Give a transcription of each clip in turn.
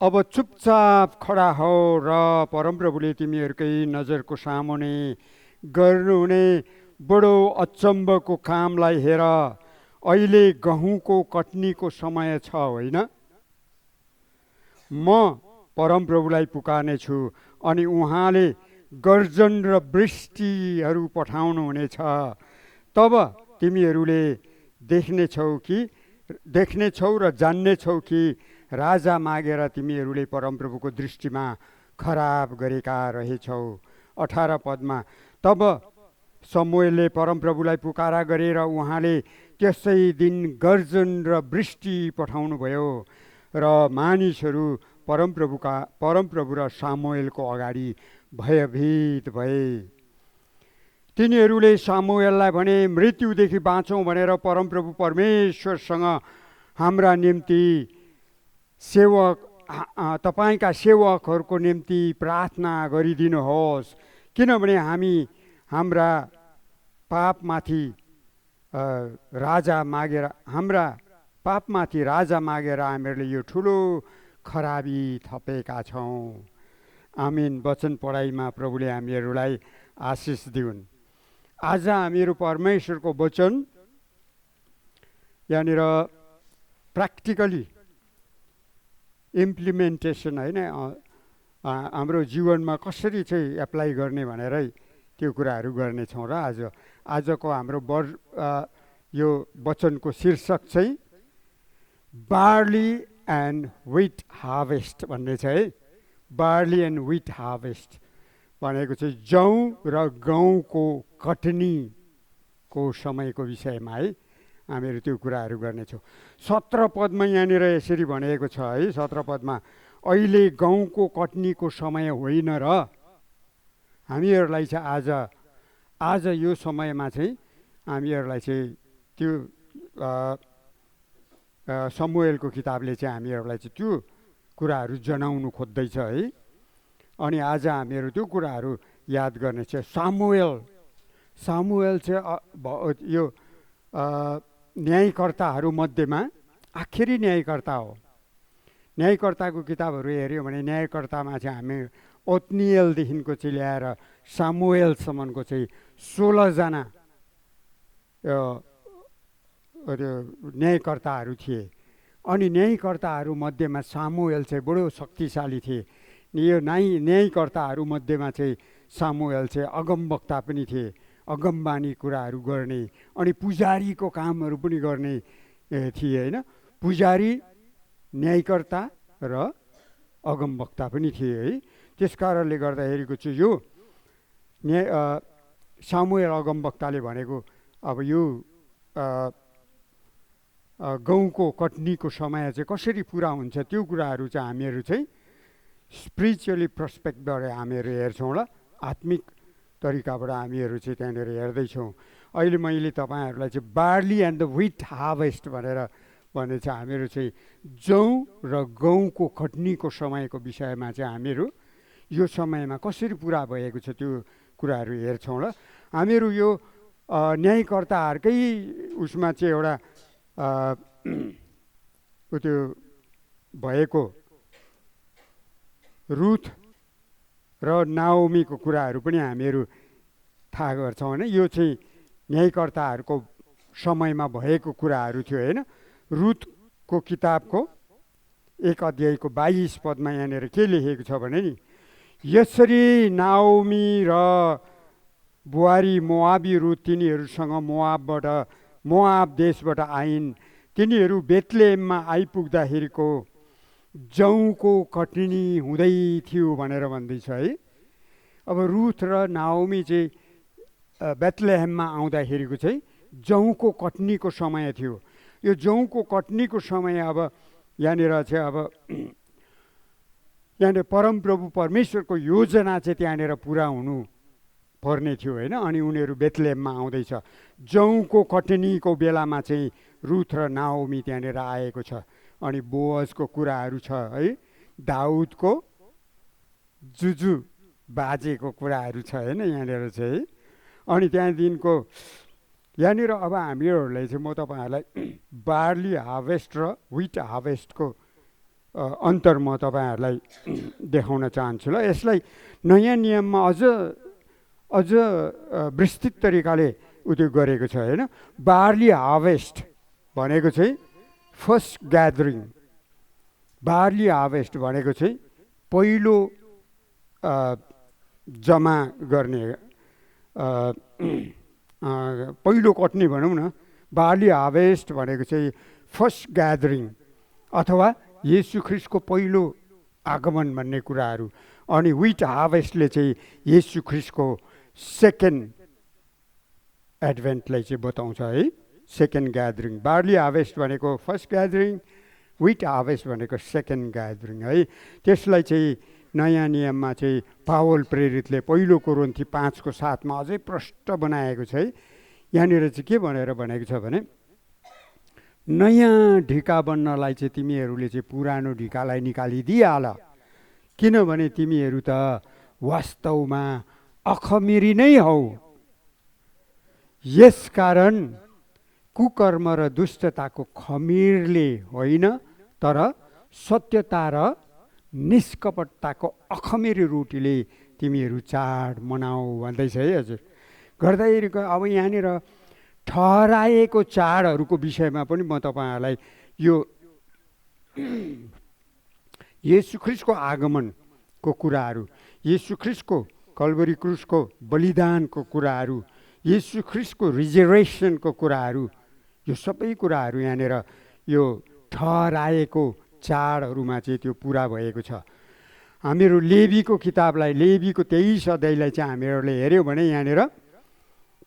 अब चुपचाप खडा हो र परमप्रभुले तिमीहरूकै नजरको सामुने गर्नुहुने बडो अचम्मको कामलाई हेर। अहिले गहुँको कटनीको समय छ होइन? म परमप्रभुलाई पुकार्ने छु अनि उहाँले गर्जन र वृष्टिहरू पठाउनुहुनेछ। तब तिमीहरूले देख्नेछौ र जान्नेछौ कि राजा मागेर तिमीहरूले परमप्रभुको दृष्टिमा खराब गरेका रहेछौ। 18 पदमा तब शमूएलले परमप्रभुलाई पुकारा गरेर उहाँले त्यसै दिन गर्जन र वृष्टि पठाउनु भयो र मानिसहरू परमप्रभु र शमूएलको अगाडि भयभीत भए। तिनीहरूले शमूएललाई भने, मृत्युदेखि बाँचौँ भनेर परमप्रभु परमेश्वरसँग हाम्रा निम्ति तपाईँका सेवकहरूको निम्ति प्रार्थना गरिदिनुहोस्, किनभने हामी हाम्रा पापमाथि राजा मागेर हामीहरूले यो ठुलो खराबी थपेका छौँ। आमिन। वचन पढाइमा प्रभुले हामीहरूलाई आशिष दिउन्। आज हामीहरू परमेश्वरको वचन यहाँनिर प्र्याक्टिकली इम्प्लिमेन्टेसन होइन, हाम्रो जीवनमा कसरी चाहिँ एप्लाई गर्ने भनेरै त्यो कुराहरू गर्नेछौँ। र आजको हाम्रो यो वचनको शीर्षक चाहिँ बार्ली एन्ड विट हार्भेस्ट भन्ने छ है। बार्ली एन्ड विट हार्भेस्ट भनेको चाहिँ जौँ र गहुँको कटनीको समयको विषयमा है हामीहरू त्यो कुराहरू गर्नेछौँ। 17 पदमा यहाँनिर यसरी भनेको छ है। 17 पदमा अहिले गहुँको कटनीको समय होइन र हामीहरूलाई चाहिँ आज यो समयमा चाहिँ हामीहरूलाई चाहिँ त्यो शमूएलको किताबले चाहिँ हामीहरूलाई चाहिँ त्यो कुराहरू जनाउनु खोज्दैछ है। अनि आज हामीहरू त्यो कुराहरू याद गर्ने छ। सामुएल चाहिँ यो न्यायकर्ताहरू मध्येमा आखिरी न्यायकर्ता हो। न्यायकर्ताको किताबहरू हेऱ्यो भने न्यायकर्तामा चाहिँ हामी ओत्निएलदेखिको चाहिँ ल्याएर सामुएलसम्मको चाहिँ 16 जना न्यायकर्ताहरू थिए। अनि न्यायकर्ताहरू मध्येमा सामुएल चाहिँ बडो शक्तिशाली थिए। यो न्यायकर्ताहरू मध्येमा चाहिँ सामुएल चाहिँ अगमवक्ता पनि थिए, अगमबानी कुराहरू गर्ने अनि पुजारीको कामहरू पनि गर्ने थिए होइन। पुजारी, न्यायकर्ता र अगमवक्ता पनि थिए है। त्यस कारणले गर्दाखेरिको चाहिँ यो सामुएल अगमवक्ताले भनेको अब यो गहुँको कटनीको समय चाहिँ कसरी पुरा हुन्छ त्यो कुराहरू चाहिँ हामीहरू चाहिँ स्पिरिचुअली पर्सपेक्टबाट हामीहरू हेर्छौँ र आत्मिक तरिकाबाट हामीहरू चाहिँ त्यहाँनिर हेर्दैछौँ। अहिले मैले तपाईँहरूलाई चाहिँ barley and the wheat harvest भने चाहिँ हामीहरू चाहिँ जौँ र गहुँको कटनीको समयको विषयमा चाहिँ हामीहरू यो समयमा कसरी पुरा भएको छ त्यो कुराहरू हेर्छौँ र हामीहरू यो न्यायकर्ताहरूकै उसमा चाहिँ एउटा त्यो भएको रुथ र नाओमीको कुराहरू पनि हामीहरू थाहा गर्छौँ होइन। यो चाहिँ न्यायकर्ताहरूको समयमा भएको कुराहरू थियो होइन। रुथको किताबको 1 अध्यायको 22 पदमा यहाँनिर के लेखेको छ भने नि, यसरी नाओमी र बुहारी मोआबी रुथ तिनीहरूसँग मोआब देशबाट आइन्। तिनीहरू बेथलेहममा आइपुग्दाखेरिको जौँको कटनी हुँदै थियो भनेर भन्दैछ है। अब रुथ र नाओमी चाहिँ बेथलेहममा आउँदाखेरिको चाहिँ जौँको कटनीको समय थियो। यो जौँको कटनीको समय अब यहाँनिर चाहिँ अब यहाँनिर परमप्रभु परमेश्वरको योजना चाहिँ त्यहाँनिर पुरा हुनु पर्ने थियो होइन। अनि उनीहरू बेथलेहममा आउँदैछ। जौँको कटनीको बेलामा चाहिँ रुथ र नाओमी त्यहाँनिर आएको छ। अनि बोअजको कुराहरू छ है, दाउदको जुजु बाजेको कुराहरू छ होइन यहाँनिर चाहिँ। अनि त्यहाँदेखिको यहाँनिर अब हामीहरूलाई चाहिँ म तपाईँहरूलाई बार्ली हार्भेस्ट र विट हार्भेस्टको अन्तर म तपाईँहरूलाई देखाउन चाहन्छु ल। यसलाई नयाँ नियममा अझ विस्तृत तरिकाले उत्यो गरेको छ होइन। बार्ली हार्वेस्ट भनेको चाहिँ फर्स्ट ग्यादरिङ, बार्ली हार्वेस्ट भनेको चाहिँ पहिलो जम्मा गर्ने, पहिलो कट्ने भनौँ न। बार्ली हार्वेस्ट भनेको चाहिँ फर्स्ट ग्यादरिङ अथवा येशू ख्रिस्टको पहिलो आगमन भन्ने कुराहरू। अनि विट हार्वेस्टले चाहिँ येशू ख्रिस्टको सेकेन्ड एडभेन्टलाई चाहिँ बताउँछ है, सेकेन्ड ग्यादरिङ। बार्ली हार्वेस्ट भनेको फर्स्ट ग्यादरिङ, विट हार्वेस्ट भनेको सेकेन्ड ग्यादरिङ है। त्यसलाई चाहिँ नयाँ नियममा चाहिँ पावल प्रेरितले पहिलो कोरिन्थी 5:7 अझै प्रष्ट बनाएको छ है। यहाँनिर चाहिँ के भनेर भनेको छ भने, नयाँ ढिका बन्नलाई चाहिँ तिमीहरूले चाहिँ पुरानो ढिकालाई निकालिदिइहाल, किनभने तिमीहरू त वास्तवमा अखमिरी नै हौ। यसकारण कुकर्म र दुष्टताको खमीरले होइन, तर सत्यता र निष्कपटताको अखमिरी रोटीले तिमीहरू चाड मनाऊ भन्दैछ है हजुर। गर्दाखेरिको अब यहाँनिर ठहराएको चाडहरूको विषयमा पनि म तपाईँहरूलाई यो येशू ख्रिस्टको आगमनको कुराहरू, येशू ख्रिस्टको कल्वरी क्रुसको बलिदानको कुराहरू, येशू ख्रिस्टको रिजरेसनको कुराहरू, यो सबै कुराहरू यहाँनिर यो ठहराएको चाडहरूमा चाहिँ त्यो पुरा भएको छ। हामीहरू लेवीको किताबलाई, लेवीको 23 अध्यायलाई चाहिँ हामीहरूले हेऱ्यौँ भने यहाँनिर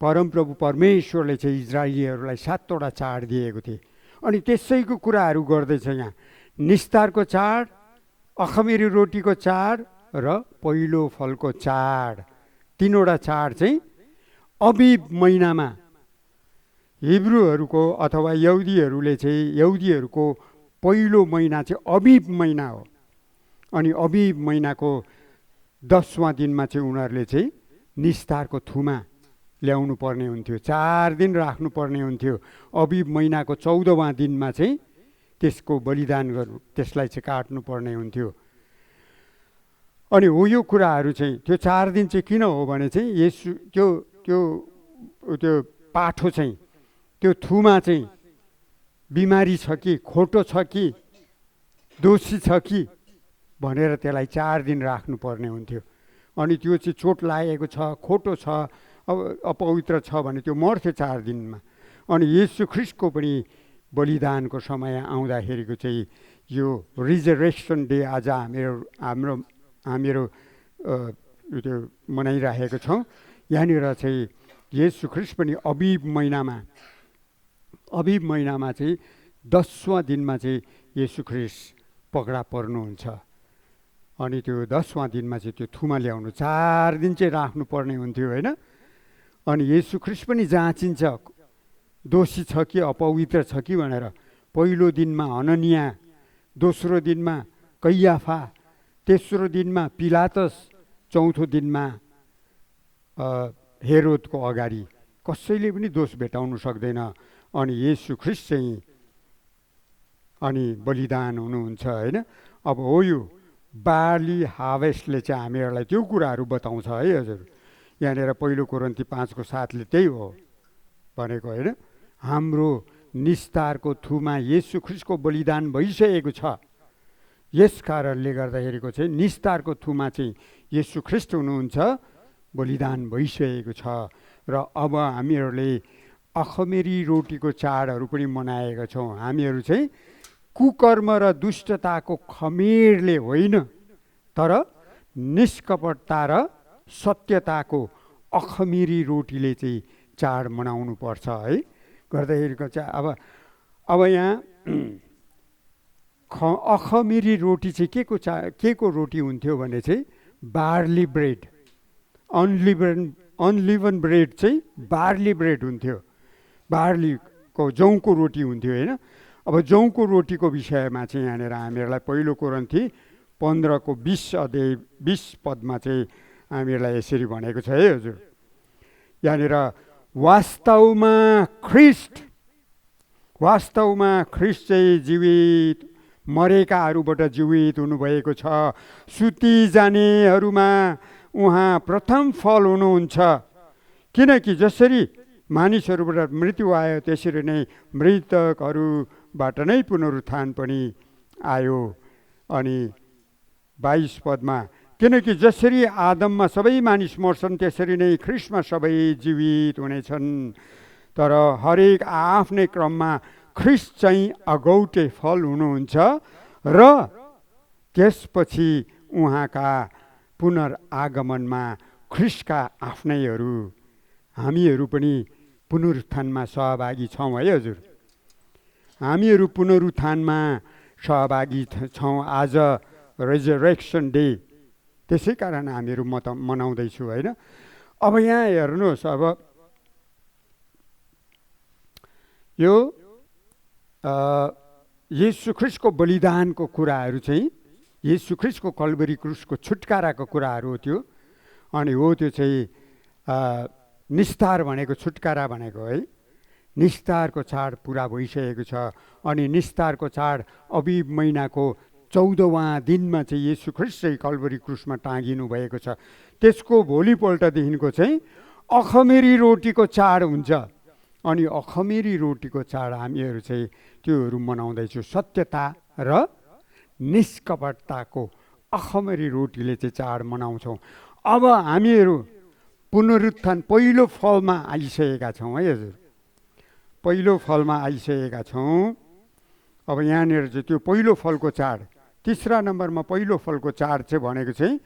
परमप्रभु परमेश्वरले चाहिँ इजरायलीहरूलाई 7वटा चाड दिएको थिए। अनि त्यसैको कुराहरू गर्दैछ यहाँ। निस्तारको चाड, अखमिरी रोटीको चाड र पहिलो फलको चाड, 3वटा चाड चाहिँ अबीब महिनामा हिब्रूहरूको अथवा यहुदीहरूले चाहिँ, यहुदीहरूको पहिलो महिना चाहिँ अबीब महिना हो। अनि अबीब महिनाको 10वाँ दिनमा चाहिँ उनीहरूले चाहिँ निस्तारको थुमा ल्याउनु पर्ने हुन्थ्यो, 4 दिन राख्नु पर्ने हुन्थ्यो। अबीब महिनाको 14वाँ दिनमा चाहिँ त्यसको बलिदान गर्नु, त्यसलाई चाहिँ काट्नु पर्ने हुन्थ्यो। अनि हो यो कुराहरू चाहिँ, त्यो 4 दिन चाहिँ किन हो भने चाहिँ येशू त्यो पाठो चाहिँ, त्यो थुमा चाहिँ बिमारी छ कि, खोटो छ कि, दोषी छ कि भनेर त्यसलाई 4 दिन राख्नु पर्ने हुन्थ्यो। अनि त्यो चाहिँ चोट लागेको छ, खोटो छ, अपवित्र छ भने त्यो मर्थ्यो 4 दिनमा। अनि येशू ख्रिस्टको पनि बलिदानको समय आउँदाखेरिको चाहिँ यो रिजरेक्सन डे आज हामीहरू त्यो मनाइरहेको छौँ। यहाँनिर चाहिँ येशू ख्रिस्ट पनि अबीब महिनामा चाहिँ 10वाँ दिनमा चाहिँ येशू ख्रिस्ट पक्रा पर्नुहुन्छ। अनि त्यो 10वाँ दिनमा चाहिँ त्यो थुमा ल्याउनु 4 दिन चाहिँ राख्नु पर्ने हुन्थ्यो होइन। अनि येशू ख्रिस्ट पनि जाँचिन्छ, दोषी छ कि अपवित्र छ कि भनेर। पहिलो दिनमा हननिया, दोस्रो दिनमा कैयाफा, तेस्रो दिनमा पिलातस, चौथो दिनमा हेरोदको अगाडि कसैले पनि दोष भेटाउनु सक्दैन। अनि येशू ख्रिस्ट चाहिँ अनि बलिदान हुनुहुन्छ होइन। अब हो यो बार्ली हार्वेस्टले चाहिँ हामीहरूलाई त्यो कुराहरू बताउँछ है हजुर। यहाँनिर पहिलो कोरिन्थी 5:7 त्यही हो भनेको होइन। हाम्रो निस्तारको थुमा येशू ख्रिस्टको बलिदान भइसकेको छ। यस कारणले गर्दाखेरिको चाहिँ निस्तारको थुमा चाहिँ येशू ख्रिस्ट हुनुहुन्छ, बलिदान भइसकेको छ। र अब हामीहरूले अखमेरी रोटीको चाडहरू पनि मनाएका छौँ। हामीहरू चाहिँ कुकर्म र दुष्टताको खमीरले होइन, तर निष्कपटता र सत्यताको अखमिरी रोटीले चाहिँ चाड मनाउनु पर्छ है। गर्दाखेरिको चाहिँ अब यहाँ अखमिरी रोटी चाहिँ के को रोटी हुन्थ्यो भने चाहिँ बार्ली ब्रेड, अनलिभन ब्रेड चाहिँ बार्ली ब्रेड हुन्थ्यो। बार्लीको जौँको रोटी हुन्थ्यो होइन। अब जौँको रोटीको विषयमा चाहिँ यहाँनिर हामीहरूलाई पहिलो कोरिन्थी 15:20 पदमा चाहिँ हामीहरूलाई यसरी भनेको छ है हजुर। यहाँनिर वास्तवमा ख्रिस्ट चाहिँ जीवित मरेकाहरूबाट जीवित हुनुभएको छ। सुति जानेहरूमा उहाँ प्रथम फल हुनुहुन्छ, किनकि जसरी मानिसहरूबाट मृत्यु आयो त्यसरी नै मृतकहरूबाट नै पुनरुत्थान पनि आयो। अनि 22 पदमा, किनकि जसरी आदममा सबै मानिस मर्छन् त्यसरी नै ख्रिस्टमा सबै जीवित हुनेछन्, तर हरेक आफ्नै क्रममा ख्रिस्ट चाहिँ अगौटे फल हुनुहुन्छ र त्यसपछि उहाँका पुनर्आगमनमा ख्रिस्टका आफ्नैहरू हामीहरू पनि पुनरुत्थानमा सहभागी छौँ है हजुर। हामीहरू पुनरुत्थानमा सहभागी छौँ। आज रेजरेक्सन डे, त्यसै कारण हामीहरू मनाउँदैछु होइन। अब यहाँ हेर्नुहोस्, अब यो येशू ख्रिस्टको बलिदानको कुराहरू चाहिँ येशू ख्रिस्टको कल्वरी क्रुसको छुटकाराको कुराहरू हो त्यो। अनि हो त्यो चाहिँ निस्तार भनेको छुटकारा भनेको है। निस्तारको चाड पुरा भइसकेको छ। अनि निस्तारको चाड अबिब महिनाको 14वाँ दिनमा चाहिँ येशू ख्रिस्ट चाहिँ कल्वरी क्रुसमा टाँगिनु भएको छ। त्यसको भोलिपल्टदेखिको चाहिँ अखमेरी रोटीको चाड हुन्छ। अनि अखमेरी रोटीको चाड हामीहरू चाहिँ त्योहरू मनाउँदैछौँ। सत्यता र निष्कपटताको अखमेरी रोटीले चाहिँ चाड मनाउँछौँ। अब हामीहरू पुनरुत्थान पहिलो फलमा आइसकेका छौँ है हजुर। पहिलो फलमा आइसकेका छौँ। अब यहाँनिर चाहिँ त्यो पहिलो फलको चाड, तीसरा नम्बरमा पहिलो फलको चाड चाहिँ भनेको चाहिँ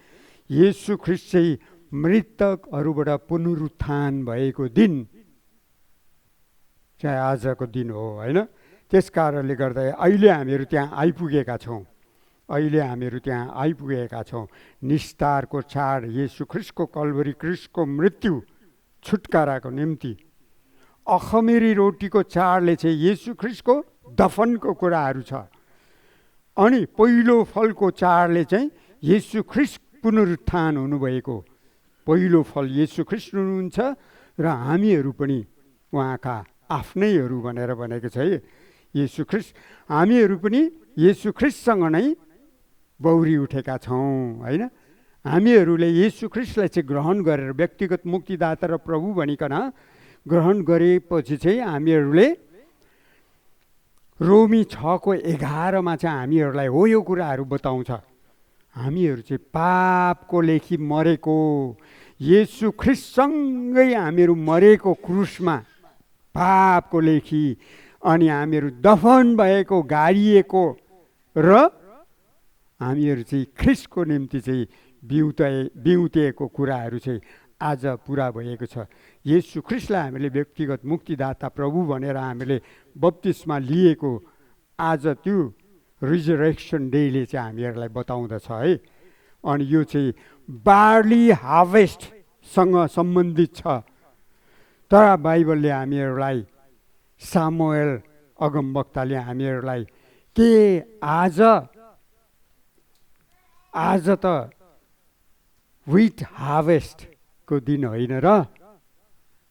येशू ख्रिस्ट चाहिँ मृतकहरूबाट पुनरुत्थान भएको दिन चाहिँ आजको दिन हो होइन। त्यस कारणले गर्दा अहिले हामीहरू त्यहाँ आइपुगेका छौँ। अहिले हामीहरू त्यहाँ आइपुगेका छौँ। निस्तारको चाड येशू ख्रिस्टको कल्वरी क्रुसको मृत्यु छुटकाराको निम्ति। अखमेरी रोटीको चाडले चाहिँ येशू ख्रिस्टको दफनको कुराहरू छ। अनि पहिलो फलको चाडले चाहिँ येशू ख्रिस्ट पुनरुत्थान हुनुभएको पहिलो फल येशू ख्रिस्ट हुनुहुन्छ र हामीहरू पनि उहाँका आफ्नैहरू भनेर भनेको छ है येशू ख्रिस्ट। हामीहरू पनि येशू ख्रिस्टसँग नै बौरी उठेका छौँ होइन। हामीहरूले येशू ख्रिस्टलाई चाहिँ ग्रहण गरेर व्यक्तिगत मुक्तिदाता र प्रभु भनिकन ग्रहण गरेपछि चाहिँ हामीहरूले रोमी 6:11 चाहिँ हामीहरूलाई हो यो कुराहरू बताउँछ। हामीहरू चाहिँ पापको लेखी मरेको, येशू ख्रिस्टसँगै हामीहरू मरेको क्रुसमा पापको लेखी, अनि हामीहरू दफन भएको गाडिएको र हामीहरू चाहिँ ख्रिस्टको निम्ति चाहिँ बिउतिएको कुराहरू चाहिँ आज पुरा भएको छ। येशू ख्रिस्टलाई हामीले व्यक्तिगत मुक्तिदाता प्रभु भनेर हामीले बप्तिस्मा लिएको आज त्यो रिजरेक्सन डेले चाहिँ हामीहरूलाई बताउँदछ है। अनि यो चाहिँ बार्ली हार्वेस्टसँग सम्बन्धित छ। तर बाइबलले हामीहरूलाई, सामुएल अगमवक्ताले हामीहरूलाई के आज त व्हिट हार्वेस्टको दिन होइन र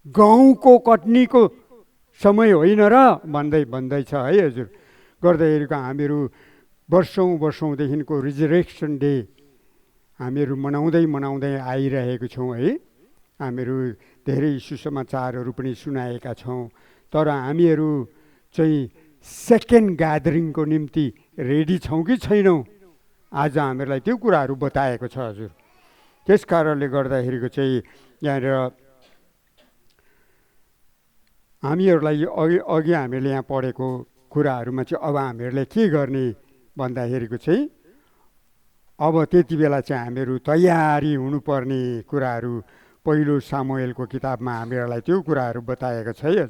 गहुँको कटनीको समय होइन र भन्दैछ है हजुर। गर्दाखेरिको हामीहरू वर्षौँदेखिको रिजरेक्सन डे हामीहरू मनाउँदै आइरहेको छौँ है। हामीहरू धेरै सुसमाचारहरू पनि सुनाएका छौँ। तर हामीहरू चाहिँ सेकेन्ड ग्यादरिङको निम्ति रेडी छौँ कि छैनौँ, आज हामीहरूलाई त्यो कुराहरू बताएको छ हजुर। त्यस कारणले गर्दाखेरिको चाहिँ यहाँनिर हामीहरूलाई अघि हामीले यहाँ पढेको कुराहरूमा चाहिँ अब हामीहरूले के गर्ने भन्दाखेरिको चाहिँ अब त्यति बेला चाहिँ हामीहरू तयारी हुनुपर्ने कुराहरू पहिलो सामुएलको किताबमा हामीहरूलाई त्यो कुराहरू बताएको छ है।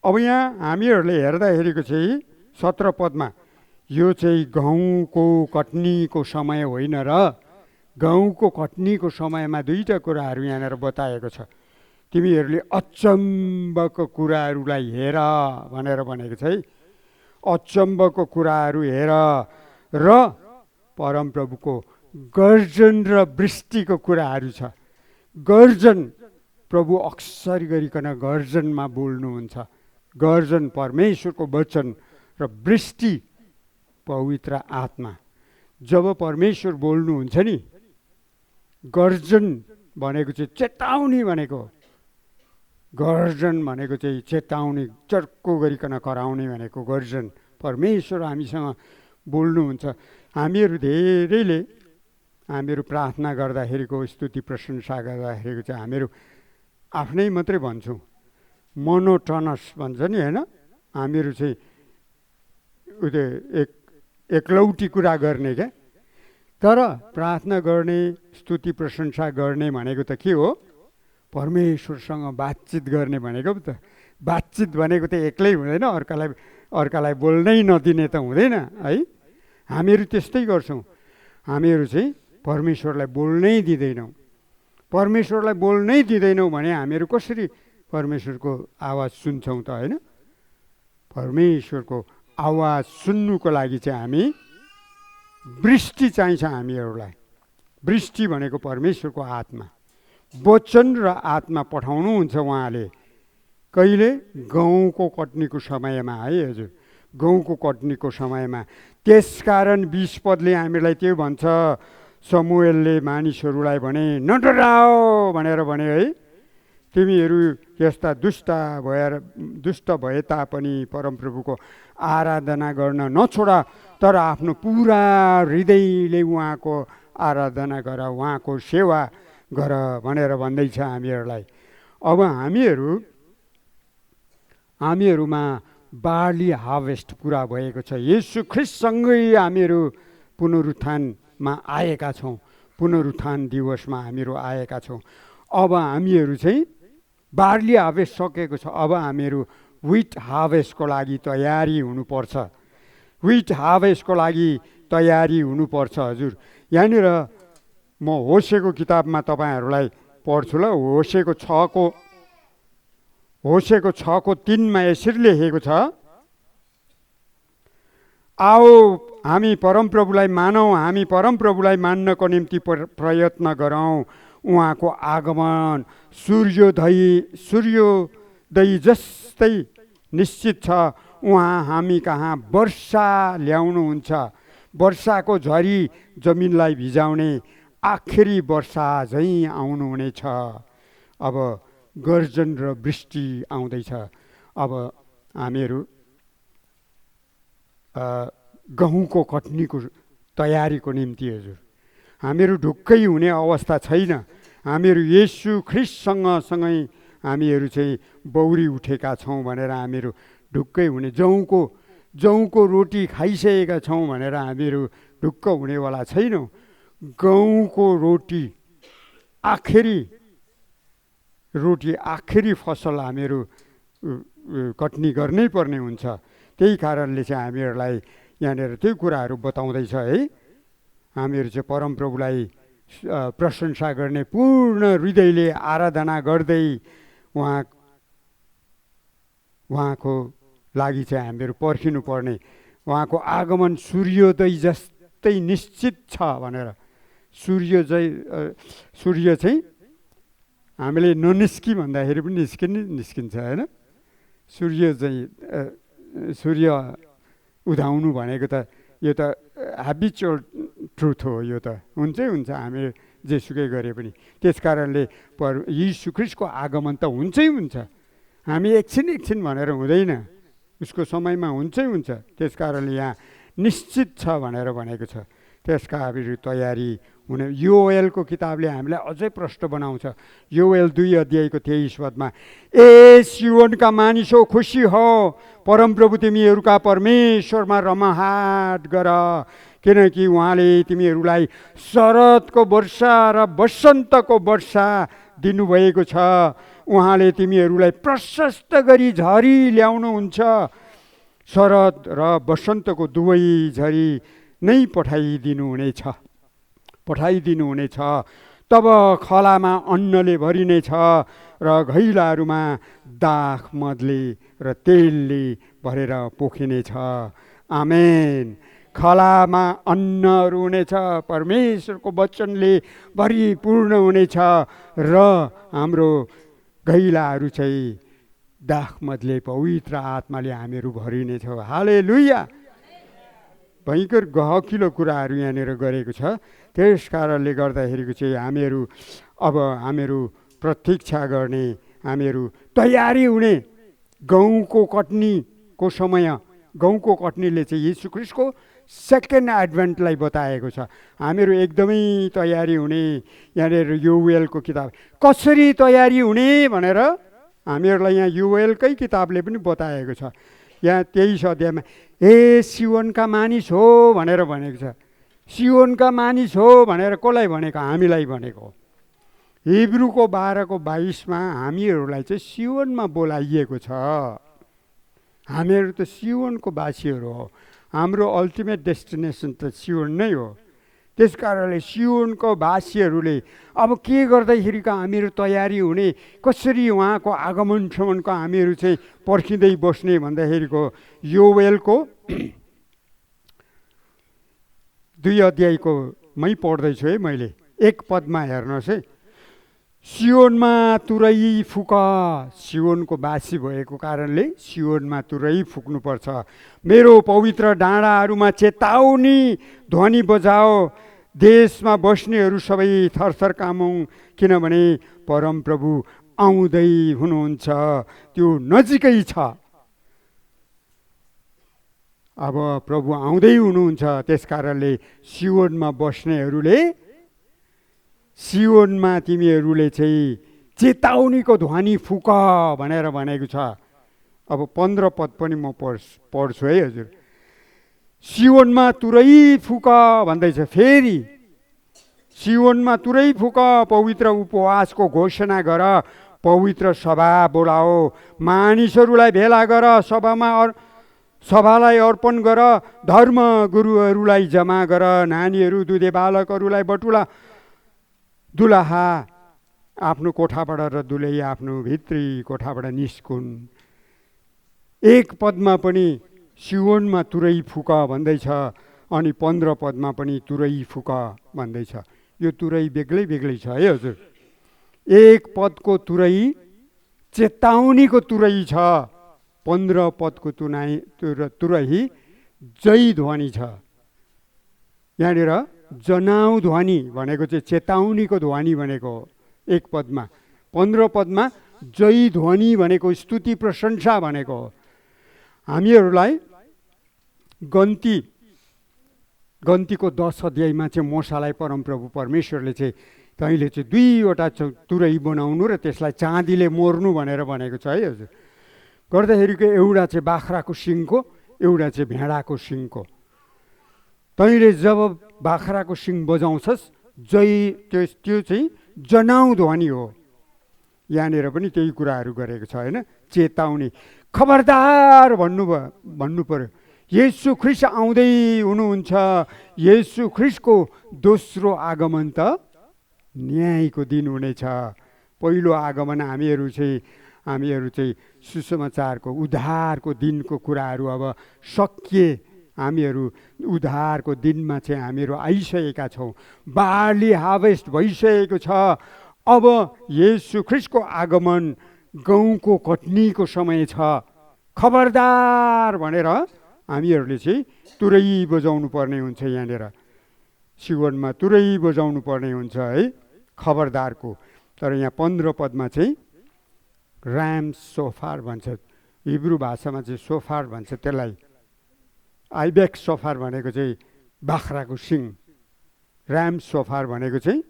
अब यहाँ हामीहरूले हेर्दाखेरिको चाहिँ 17 पदमा यो चाहिँ गहुँको कटनीको समय होइन र गहुँको कटनीको समयमा दुईवटा कुराहरू यहाँनिर बताएको छ। तिमीहरूले अचम्मको कुराहरूलाई हेर भनेर भनेको छ है। अचम्मको कुराहरू हेर र परमप्रभुको गर्जन र वृष्टिको कुराहरू छ। गर्जन, प्रभु अक्सर गरिकन गर्जनमा बोल्नुहुन्छ। गर्जन परमेश्वरको वचन र वृष्टि पवित्र आत्मा। जब परमेश्वर बोल्नुहुन्छ नि, गर्जन भनेको चाहिँ चेतावनी भनेको, गर्जन भनेको चाहिँ चेतावनी, चर्को गरिकन कराउने भनेको गर्जन। परमेश्वर हामीसँग बोल्नुहुन्छ। हामीहरू धेरैले हामीहरू प्रार्थना गर्दाखेरिको स्तुति प्रशंसा गर्दाखेरिको चाहिँ हामीहरू आफ्नै मात्रै भन्छौँ, मोनोटोनस भन्छ नि होइन। हामीहरू चाहिँ एकलौटी कुरा गर्ने क्या। तर प्रार्थना गर्ने, स्तुति प्रशंसा गर्ने भनेको त के हो? परमेश्वरसँग बातचित गर्ने भनेको पो त। बातचित भनेको त एक्लै हुँदैन, अर्कालाई बोल्नै नदिने त हुँदैन है। हामीहरू त्यस्तै गर्छौँ। हामीहरू चाहिँ परमेश्वरलाई बोल्नै दिँदैनौँ। परमेश्वरलाई बोल्नै दिँदैनौँ भने हामीहरू कसरी परमेश्वरको आवाज सुन्छौँ त होइन? परमेश्वरको आवाज सुन्नुको लागि चाहिँ हामी वृष्टि चाहिन्छ हामीहरूलाई। वृष्टि भनेको परमेश्वरको आत्मा, वचन र आत्मा पठाउनुहुन्छ उहाँले। कहिले? गहुँको कटनीको समयमा है हजुर, गहुँको कटनीको समयमा। त्यसकारण 20 पदले हामीलाई त्यो भन्छ, समुएलले मानिसहरूलाई भने नडराओ भनेर भने है। तिमीहरू यस्ता दुष्ट भए तापनि परमप्रभुको आराधना गर्न नछोडा, तर आफ्नो पुरा हृदयले उहाँको आराधना गर, उहाँको सेवा गर भनेर भन्दैछ हामीहरूलाई। अब हामीहरूमा बार्ली हार्वेस्ट पुरा भएको छ। येशू ख्रीष्टसँगै हामीहरू पुनरुत्थानमा आएका छौँ। पुनरुत्थान दिवसमा हामीहरू आएका छौँ। अब हामीहरू चाहिँ बार्ली हार्वेस्ट सकेको छ। अब हामीहरू व्हिट हार्वेस्टको लागि तयारी हुनुपर्छ। व्हिट हार्वेस्टको लागि तयारी हुनुपर्छ हजुर। यहाँनिर म होसेको किताबमा तपाईँहरूलाई पढ्छु ल। होसेको 6:3 यसरी लेखेको छ, आओ हामी परमप्रभुलाई मानौँ, हामी परमप्रभुलाई मान्नको निम्ति प्रयत्न गरौँ। उहाँको आगमन सूर्योदय जस्तै निश्चित छ। उहाँ हामी कहाँ वर्षा ल्याउनुहुन्छ, वर्षाको झरी जमिनलाई भिजाउने आखिरी वर्षा झैँ आउनुहुनेछ। अब गर्जन र वृष्टि आउँदैछ। अब हामीहरू गहुँको कटनीको तयारीको निम्ति हजुर हामीहरू ढुक्कै हुने अवस्था छैन। हामीहरू येशू ख्रीष्टसँगै हामीहरू चाहिँ बौरी उठेका छौँ भनेर हामीहरू ढुक्कै हुने, जौँको रोटी खाइसकेका छौँ भनेर हामीहरू ढुक्क हुनेवाला छैनौँ। गहुँको रोटी आखिरी फसल हामीहरू कटनी गर्नै पर्ने हुन्छ। त्यही कारणले चाहिँ हामीहरूलाई यहाँनिर त्यो कुराहरू बताउँदैछ है। हामीहरू चाहिँ परमप्रभुलाई प्रशंसा गर्ने, पूर्ण हृदयले आराधना गर्दै उहाँको लागि चाहिँ हामीहरू पर्खिनु पर्ने। उहाँको आगमन सूर्योदय जस्तै निश्चित छ भनेर। सूर्य चाहिँ हामीले ननिस्कि भन्दाखेरि पनि निस्किन्छ होइन। सूर्य उदाउनु भनेको त यो त ह्याबिचुअल ट्रुथ हो। यो त हुन्छ हामी जेसुकै गरे पनि। त्यस कारणले यीशु ख्रीष्टको आगमन त हुन्छ। हामी एकछिन भनेर हुँदैन, उसको समयमा हुन्छ। त्यस कारणले यहाँ निश्चित छ भनेर भनेको छ। त्यसका हामीहरू तयारी हुने। योएलको किताबले हामीलाई अझै प्रष्ट बनाउँछ। योएल 2:23 ए सियोनका मानिसो खुसी हो, परमप्रभु तिमीहरूका परमेश्वरमा रमाहाट गर, किनकि उहाँले तिमीहरूलाई शरदको वर्षा र वसन्तको वर्षा दिनुभएको छ। उहाँले तिमीहरूलाई प्रशस्त गरी झरी ल्याउनुहुन्छ। शरद र वसन्तको दुवै झरी नै पठाइदिनुहुनेछ। तब खलामा अन्नले भरिनेछ र घैलाहरूमा दाख मदले र तेलले भरेर पोखिनेछ। आमेन। खलामा अन्नहरू हुनेछ, परमेश्वरको वचनले भरिपूर्ण हुनेछ र हाम्रो घैलाहरू चाहिँ दाख मदले पवित्र आत्माले हामीहरू भरिनेछौँ। हालेलुया। भयङ्कर गहकिलो कुराहरू यहाँनिर गरेको छ। त्यस कारणले गर्दाखेरिको चाहिँ हामीहरू प्रतीक्षा गर्ने, हामीहरू तयारी हुने, गहुँको कटनीको समय, गहुँको कटनीले चाहिँ यीशु ख्रीष्टको सेकेन्ड एडभेन्टलाई बताएको छ। हामीहरू एकदमै तयारी हुने, यहाँनिर योवेलको किताब कसरी तयारी हुने भनेर हामीहरूलाई यहाँ योवेलकै किताबले पनि बताएको छ। यहाँ 23 अध्यायमा ए सियोनका मानिस हो भनेर भनेको छ। सियोनका मानिस हो भनेर कसलाई भनेको? हामीलाई भनेको। हिब्रूको 12:22 हामीहरूलाई चाहिँ सियोनमा बोलाइएको छ। हामीहरू त सियोनको वासीहरू हो। हाम्रो अल्टिमेट डेस्टिनेसन त सियोन नै हो। त्यस कारणले सियोनको वासीहरूले अब के गर्दाखेरिको हामीहरू तयारी हुने, कसरी उहाँको आगमनसम्मको हामीहरू चाहिँ पर्खिँदै बस्ने भन्दाखेरिको योवेलको 2 अध्यायको मै पढ्दैछु है मैले। 1 पदमा हेर्नुहोस् है। सियोनमा तुरै फुक। सियोनको बासी भएको कारणले सियोनमा तुरै फुक्नुपर्छ। मेरो पवित्र डाँडाहरूमा चेतावनी ध्वनि बजाओ। देशमा बस्नेहरू सबै थरथर कामौँ, किनभने परमप्रभु आउँदै हुनुहुन्छ, त्यो नजिकै छ। अब प्रभु आउँदै हुनुहुन्छ, त्यस कारणले सियोनमा बस्नेहरूले, सियोनमा तिमीहरूले चाहिँ चेतावनीको ध्वनि फुक भनेर भनेको छ। अब 15 पद पनि म पढ्छु है हजुर। सियोनमा तुरै फुक भन्दैछ। फेरि सियोनमा तुरै फुक, पवित्र उपवासको घोषणा गर, पवित्र सभा बोलाओ, मानिसहरूलाई भेला गर, सभालाई अर्पण गर, धर्म गुरुहरूलाई जम्मा गर, नानीहरू दुधे बालकहरूलाई बटुला, दुलहा आफ्नो कोठाबाट र दुलही आफ्नो भित्री कोठाबाट निस्कुन्। 1 पदमा पनि सियोनमा तुरै फुक भन्दैछ, अनि 15 पदमा पनि तुरै फुक भन्दैछ। यो तुरै बेग्लै बेग्लै छ है हजुर। 1 पदको तुरै चेतावनीको तुरै छ, 15 पदको तुरै जय ध्वनि छ। यहाँनिर जनाउ ध्वनि भनेको चाहिँ चेतावनीको ध्वनि भनेको 1 पदमा। 15 पदमा जय ध्वनि भनेको स्तुति प्रशंसा भनेको। हामीहरूलाई गन्तीको 10 अध्यायमा चाहिँ मोसालाई परमप्रभु परमेश्वरले चाहिँ तैँले चाहिँ 2वटा तुरै बनाउनु र त्यसलाई चाँदीले मोर्नु भनेर भनेको छ है हजुर। गर्दाखेरिको एउटा चाहिँ बाख्राको सिङको, एउटा चाहिँ भेडाको सिङको। तैँले जब बाख्राको सिङ बजाउँछस्, त्यो चाहिँ जनाउ ध्वनि हो। यहाँनिर पनि त्यही कुराहरू गरेको छ होइन। चेतावनी, खबरदार भन्नु पर्यो। येशू ख्रीष्ट आउँदै हुनुहुन्छ। येशू ख्रीष्टको दोस्रो आगमन त न्यायको दिन हुनेछ। पहिलो आगमन हामीहरू चाहिँ सुसमाचारको उद्धारको दिनको कुराहरू अब सकिए। हामीहरू उद्धारको दिनमा चाहिँ हामीहरू आइसकेका छौँ। बार्ली हार्वेस्ट भइसकेको छ। अब येशू ख्रीष्टको आगमन, गहुँको कटनीको समय छ। खबरदार भनेर हामीहरूले चाहिँ तुरै बजाउनु पर्ने हुन्छ। यहाँनिर सियोनमा तुरै बजाउनु पर्ने हुन्छ है, खबरदारको। तर यहाँ 15 पदमा चाहिँ ऱ्याम सोफार भन्छ। हिब्रू भाषामा चाहिँ सोफार भन्छ त्यसलाई। आइबेक्स सोफार भनेको चाहिँ बाख्राको सिङ, ऱ्याम सोफार भनेको चाहिँ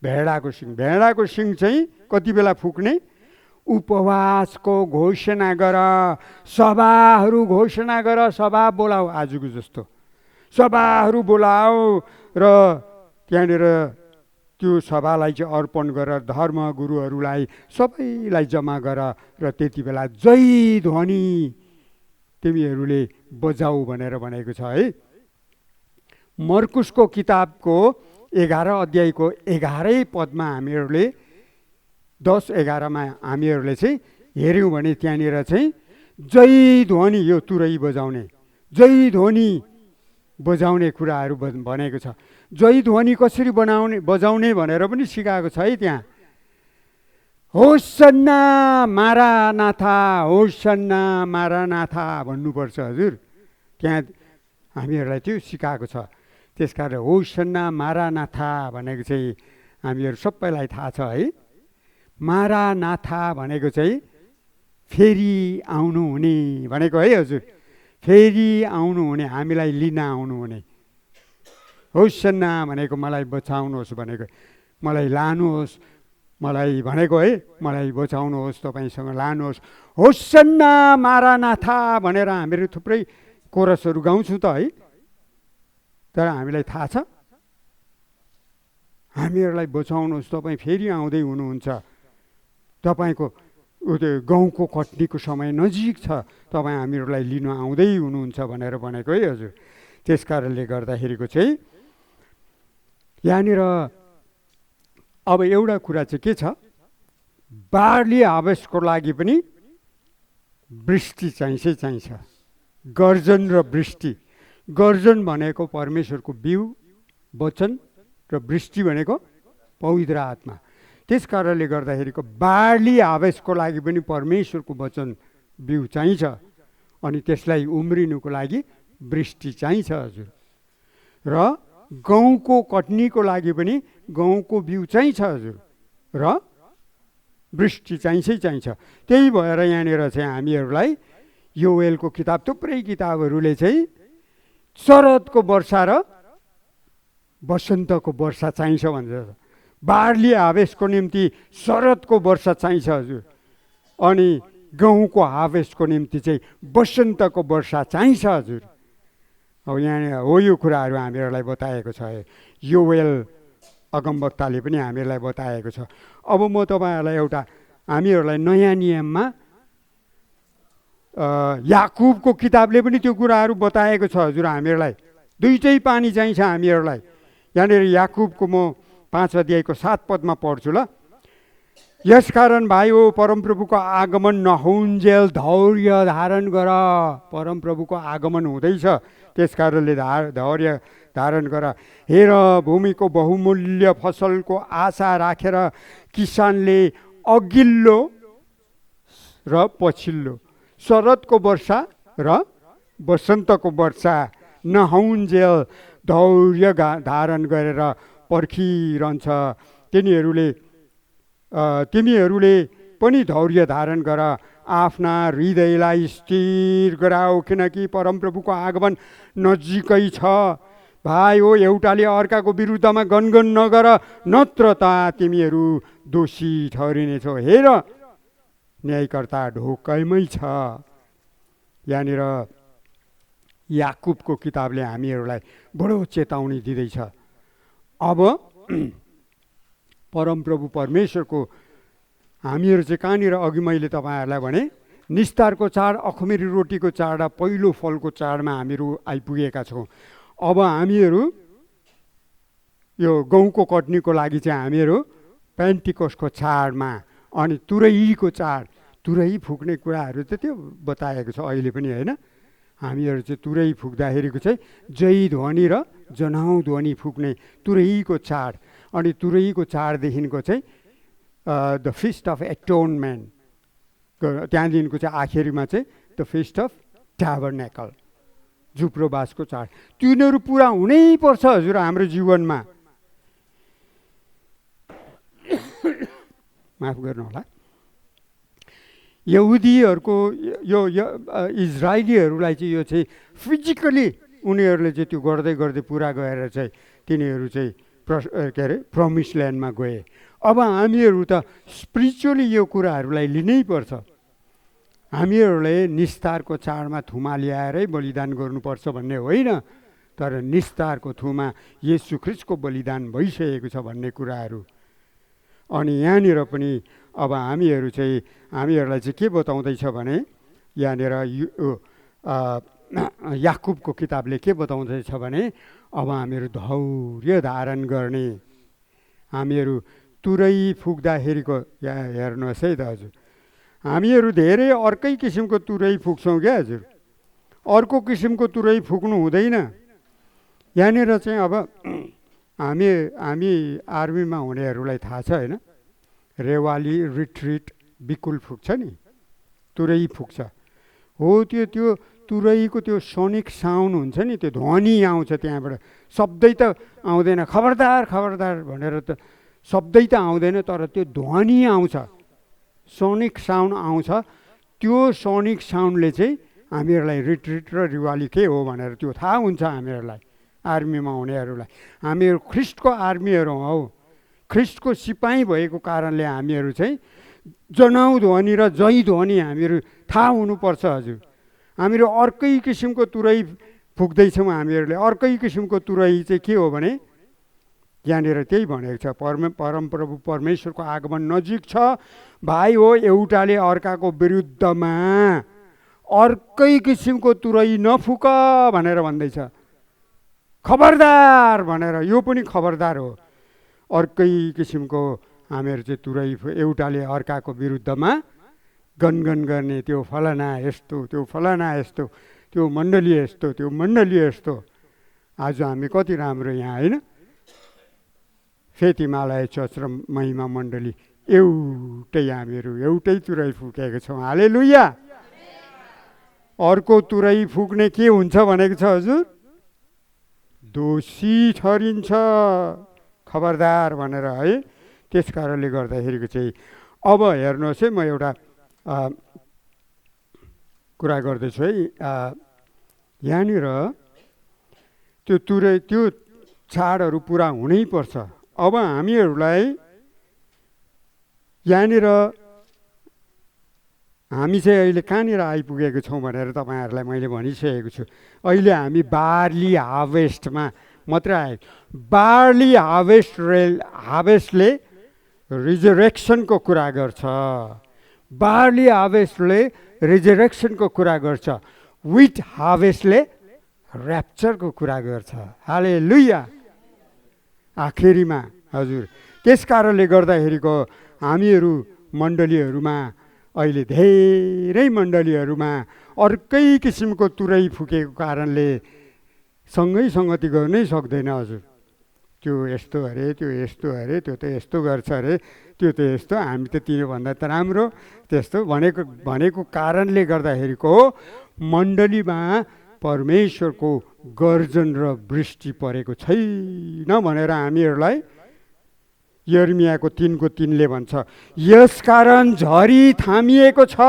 भेडाको सिङ। भेडाको सिङ चाहिँ कति बेला फुक्ने? उपवासको घोषणा गर, सभाहरू घोषणा गर, सभा बोलाऊ। आजको जस्तो सभाहरू बोलाऊ र त्यहाँनिर त्यो सभालाई चाहिँ अर्पण गर, धर्म गुरुहरूलाई सबैलाई जम्मा गर र त्यति बेला जय ध्वनि तिमीहरूले बजाऊ भनेर भनेको छ है। मर्कुसको किताबको 11 अध्यायको 11 पदमा हामीहरूले 10-11मा हामीहरूले चाहिँ हेऱ्यौँ भने त्यहाँनिर चाहिँ जय ध्वनि, यो तुरै बजाउने, जय ध्वनि बजाउने कुराहरू भनेको छ। जय ध्वनि कसरी बजाउने भनेर पनि सिकाएको छ है त्यहाँ। होसन्ना मारानाथा, होसन्ना मारानाथा भन्नुपर्छ हजुर। त्यहाँ हामीहरूलाई त्यो सिकाएको छ। त्यसकारण होसन्ना मारानाथा भनेको चाहिँ हामीहरू सबैलाई थाहा छ है। मारानाथा भनेको चाहिँ फेरि आउनु हुने भनेको है हजुर। फेरि आउनु हुने, हामीलाई लिन आउनु हुने। होसन्ना भनेको मलाई बचाउनुहोस् भनेको, मलाई लानुहोस्, मलाई भनेको है, मलाई बचाउनुहोस्, तपाईँसँग लानुहोस्। होसन्ना मारानाथा भनेर हामीहरू थुप्रै कोरसहरू गाउँछौँ त है। तर हामीलाई थाहा छ हामीहरूलाई बचाउनुहोस्, तपाईँ फेरि आउँदै हुनुहुन्छ, तपाईँको गहुँको कटनीको समय नजिक छ, तपाईँ हामीहरूलाई लिन आउँदै हुनुहुन्छ भनेर भनेको है हजुर। त्यस कारणले गर्दाखेरिको चाहिँ यहाँनिर अब एउटा कुरा चाहिँ के छ, बार्ली हार्वेस्टको लागि पनि वृष्टि चाहिन्छ। गर्जन र वृष्टि। गर्जन भनेको परमेश्वरको बिउ वचन र वृष्टि भनेको पवित्र आत्मा। त्यस कारणले गर्दाखेरिको बार्ली हार्वेस्टको लागि पनि परमेश्वरको वचन बिउ चाहिन्छ अनि त्यसलाई उम्रिनुको लागि वृष्टि चाहिन्छ हजुर। र गहुँको कटनीको लागि पनि गहुँको बिउ चाहिन्छ हजुर र वृष्टि चाहिन्छ। त्यही भएर यहाँनिर चाहिँ हामीहरूलाई योएलको किताब, थुप्रै किताबहरूले चाहिँ शरदको वर्षा र वसन्तको वर्षा चाहिन्छ भन्छ। बार्ली हार्वेस्टको निम्ति शरदको वर्षा चाहिन्छ हजुर, अनि गहुँको हार्वेस्टको निम्ति चाहिँ वसन्तको वर्षा चाहिन्छ हजुर। अब यहाँ हो यो कुराहरू हामीहरूलाई बताएको छ। योएल अगमवक्ताले पनि हामीहरूलाई बताएको छ। अब म तपाईँहरूलाई एउटा हामीहरूलाई नयाँ नियममा याकुबको किताबले पनि त्यो कुराहरू बताएको छ हजुर। हामीहरूलाई दुईटै पानी चाहिन्छ हामीहरूलाई। यहाँनिर याकुबको म 5 अध्यायको 7 पदमा पढ्छु ल। यसकारण भाइ हो, परमप्रभुको आगमन नहुन्जेल धैर्य धारण गर। परमप्रभुको आगमन हुँदैछ, त्यस कारणले धैर्य धारण गर। हेर, भूमिको बहुमूल्य फसलको आशा राखेर किसानले अघिल्लो र पछिल्लो शरदको वर्षा र वसन्तको वर्षा नहुन्जेल धैर्य धारण गरेर पर्खिरहन्छ। तिमीहरूले पनि धैर्य धारण गर, आफ्ना हृदयलाई स्थिर गराऊ, किनकि परमप्रभुको आगमन नजिकै छ। भाइ हो, एउटाले अर्काको विरुद्धमा गनगन नगर, नत्र त तिमीहरू दोषी ठहरिनेछौ। हेर, न्यायकर्ता ढोकैमै छ। यहाँनिर याकुबको किताबले हामीहरूलाई बडो चेतावनी दिँदैछ। अब परमप्रभु परमेश्वरको हामीहरू चाहिँ कहाँनिर, अघि मैले तपाईँहरूलाई भने निस्तारको चाड, अखमिरी रोटीको चाड र पहिलो फलको चाडमा हामीहरू आइपुगेका छौँ। अब हामीहरू यो गहुँको कटनीको लागि चाहिँ हामीहरू पेन्टिकोस्टको चाडमा, अनि तुरहीको चाड, तुरही फुक्ने कुराहरू त त्यो बताएको छ अहिले पनि होइन। हामीहरू चाहिँ तुरही फुक्दाखेरिको चाहिँ जय ध्वनि र जनाउ ध्वनि फुक्ने तुरहीको चाड, अनि तुरहीको चाडदेखिको चाहिँ द फिस्ट अफ एटोनमेन्ट, त्यहाँदेखिको चाहिँ आखिरीमा चाहिँ द फिस्ट अफ ट्याबरनेकल, जुप्रोबासको चाड। तिनीहरू पुरा हुनैपर्छ हजुर हाम्रो जीवनमा। माफ गर्नु होला। यहुदीहरूको यो इजरायलीहरूलाई चाहिँ यो चाहिँ फिजिकली उनीहरूले चाहिँ त्यो गर्दै गर्दै पुरा गएर चाहिँ तिनीहरू चाहिँ प्रमिस ल्यान्डमा गए। अब हामीहरू त स्पिरिचुअली यो कुराहरूलाई लिनै पर्छ। हामीहरूले निस्तारको चाडमा थुमा ल्याएरै बलिदान गर्नुपर्छ भन्ने होइन, तर निस्तारको थुमा येशू ख्रीष्टको बलिदान भइसकेको छ भन्ने कुराहरू। अनि यहाँनिर पनि अब हामीहरूलाई चाहिँ के बताउँदैछ भने, यहाँनिर याकुबको किताबले के बताउँदैछ भने, अब हामीहरू धैर्य धारण गर्ने। हामीहरू तुरै फुक्दाखेरिको यहाँ हेर्नुहोस् है त हजुर, हामीहरू धेरै अर्कै किसिमको तुरै फुक्छौँ क्या हजुर, अर्को किसिमको तुरै फुक्नु हुँदैन। यहाँनिर चाहिँ अब हामी आर्मीमा हुनेहरूलाई थाहा छ होइन, रेवाली, रिट्रिट, बिकुल फुक्छ नि, तुरै फुक्छ हो। त्यो तुरैको त्यो सोनिक साउन्ड हुन्छ नि, त्यो ध्वनि आउँछ त्यहाँबाट। शब्दै त आउँदैन, खबरदार खबरदार भनेर त शब्दै त आउँदैन, तर त्यो ध्वनि आउँछ, सोनिक साउन्ड आउँछ। त्यो सोनिक साउन्डले चाहिँ हामीहरूलाई रिट्रिट र रिवाली के हो भनेर त्यो थाहा हुन्छ हामीहरूलाई, आर्मीमा हुनेहरूलाई। हामीहरू ख्रिस्टको आर्मीहरू हौ, ख्रिस्टको सिपाही भएको कारणले हामीहरू चाहिँ जनाउ ध्वनि र जय ध्वनि हामीहरू थाहा हुनुपर्छ हजुर। हामीहरू अर्कै किसिमको तुरै फुक्दैछौँ, हामीहरूले अर्कै किसिमको तुरै चाहिँ के हो भने यहाँनिर त्यही भनेको छ, परमप्रभु परमेश्वरको आगमन नजिक छ भाइ हो, एउटाले अर्काको विरुद्धमा अर्कै किसिमको तुरै नफुक भनेर भन्दैछ। खबरदार भनेर, यो पनि खबरदार हो। अर्कै किसिमको हामीहरू चाहिँ तुरै एउटाले अर्काको विरुद्धमा गनगन गर्ने, त्यो फलाना यस्तो, त्यो फलाना यस्तो, त्यो मण्डली यस्तो, त्यो मण्डली यस्तो। आज हामी कति राम्रो यहाँ होइन, फेथ हिमालय चर्च र महिमा मण्डली एउटै, हामीहरू एउटै तुरै फुकेको छौँ। हालेलुया। अर्को तुरै फुक्ने के हुन्छ भनेको छ हजुर, दोषी ठहरिन्छ, खबरदार भनेर है। त्यस कारणले गर्दाखेरिको चाहिँ अब हेर्नुहोस् है, म एउटा कुरा गर्दैछु है। यहाँनिर त्यो तुरै त्यो चाडहरू पुरा हुनैपर्छ। अब हामीहरूलाई यहाँनिर हामी चाहिँ अहिले कहाँनिर आइपुगेको छौँ भनेर तपाईँहरूलाई मैले भनिसकेको छु। अहिले हामी बार्ली हार्भेस्टमा मात्रै आयो। बार्ली हार्भेस्टले रिजरेक्सनको कुरा गर्छ, बार्ली हार्भेस्टले रिजरेक्सनको कुरा गर्छ, विट हार्भेस्टले ऱ्याप्चरको कुरा गर्छ। हालेलुया। आखिरीमा हजुर। त्यस कारणले गर्दाखेरिको हामीहरू मण्डलीहरूमा अहिले धेरै मण्डलीहरूमा अर्कै किसिमको तुरै फुकेको कारणले सँगै सङ्गति गर्नै सक्दैन हजुर। त्यो यस्तो अरे, त्यो यस्तो अरे, त्यो त यस्तो गर्छ अरे, त्यो त यस्तो, हामी त तिनीभन्दा त राम्रो त्यस्तो भनेको कारणले गर्दाखेरिको मण्डलीमा परमेश्वरको गर्जन र वृष्टि परेको छैन भनेर हामीहरूलाई यर्मियाको 3:3ले भन्छ। यसकारण झरी थामिएको छ,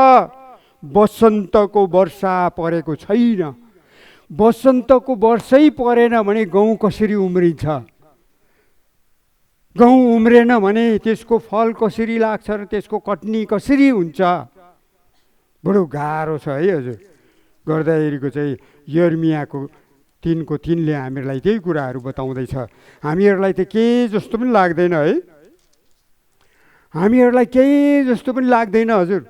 वसन्तको वर्षा परेको छैन। वसन्तको वर्षै परेन भने गहुँ कसरी उम्रिन्छ? गहुँ उम्रेन भने त्यसको फल कसरी लाग्छ र त्यसको कटनी कसरी हुन्छ? बडो गाह्रो छ है हजुर। गर्दाखेरिको चाहिँ यर्मियाको 3:3ले हामीहरूलाई त्यही कुराहरू बताउँदैछ। हामीहरूलाई त केही जस्तो पनि लाग्दैन है, हामीहरूलाई केही जस्तो पनि लाग्दैन हजुर।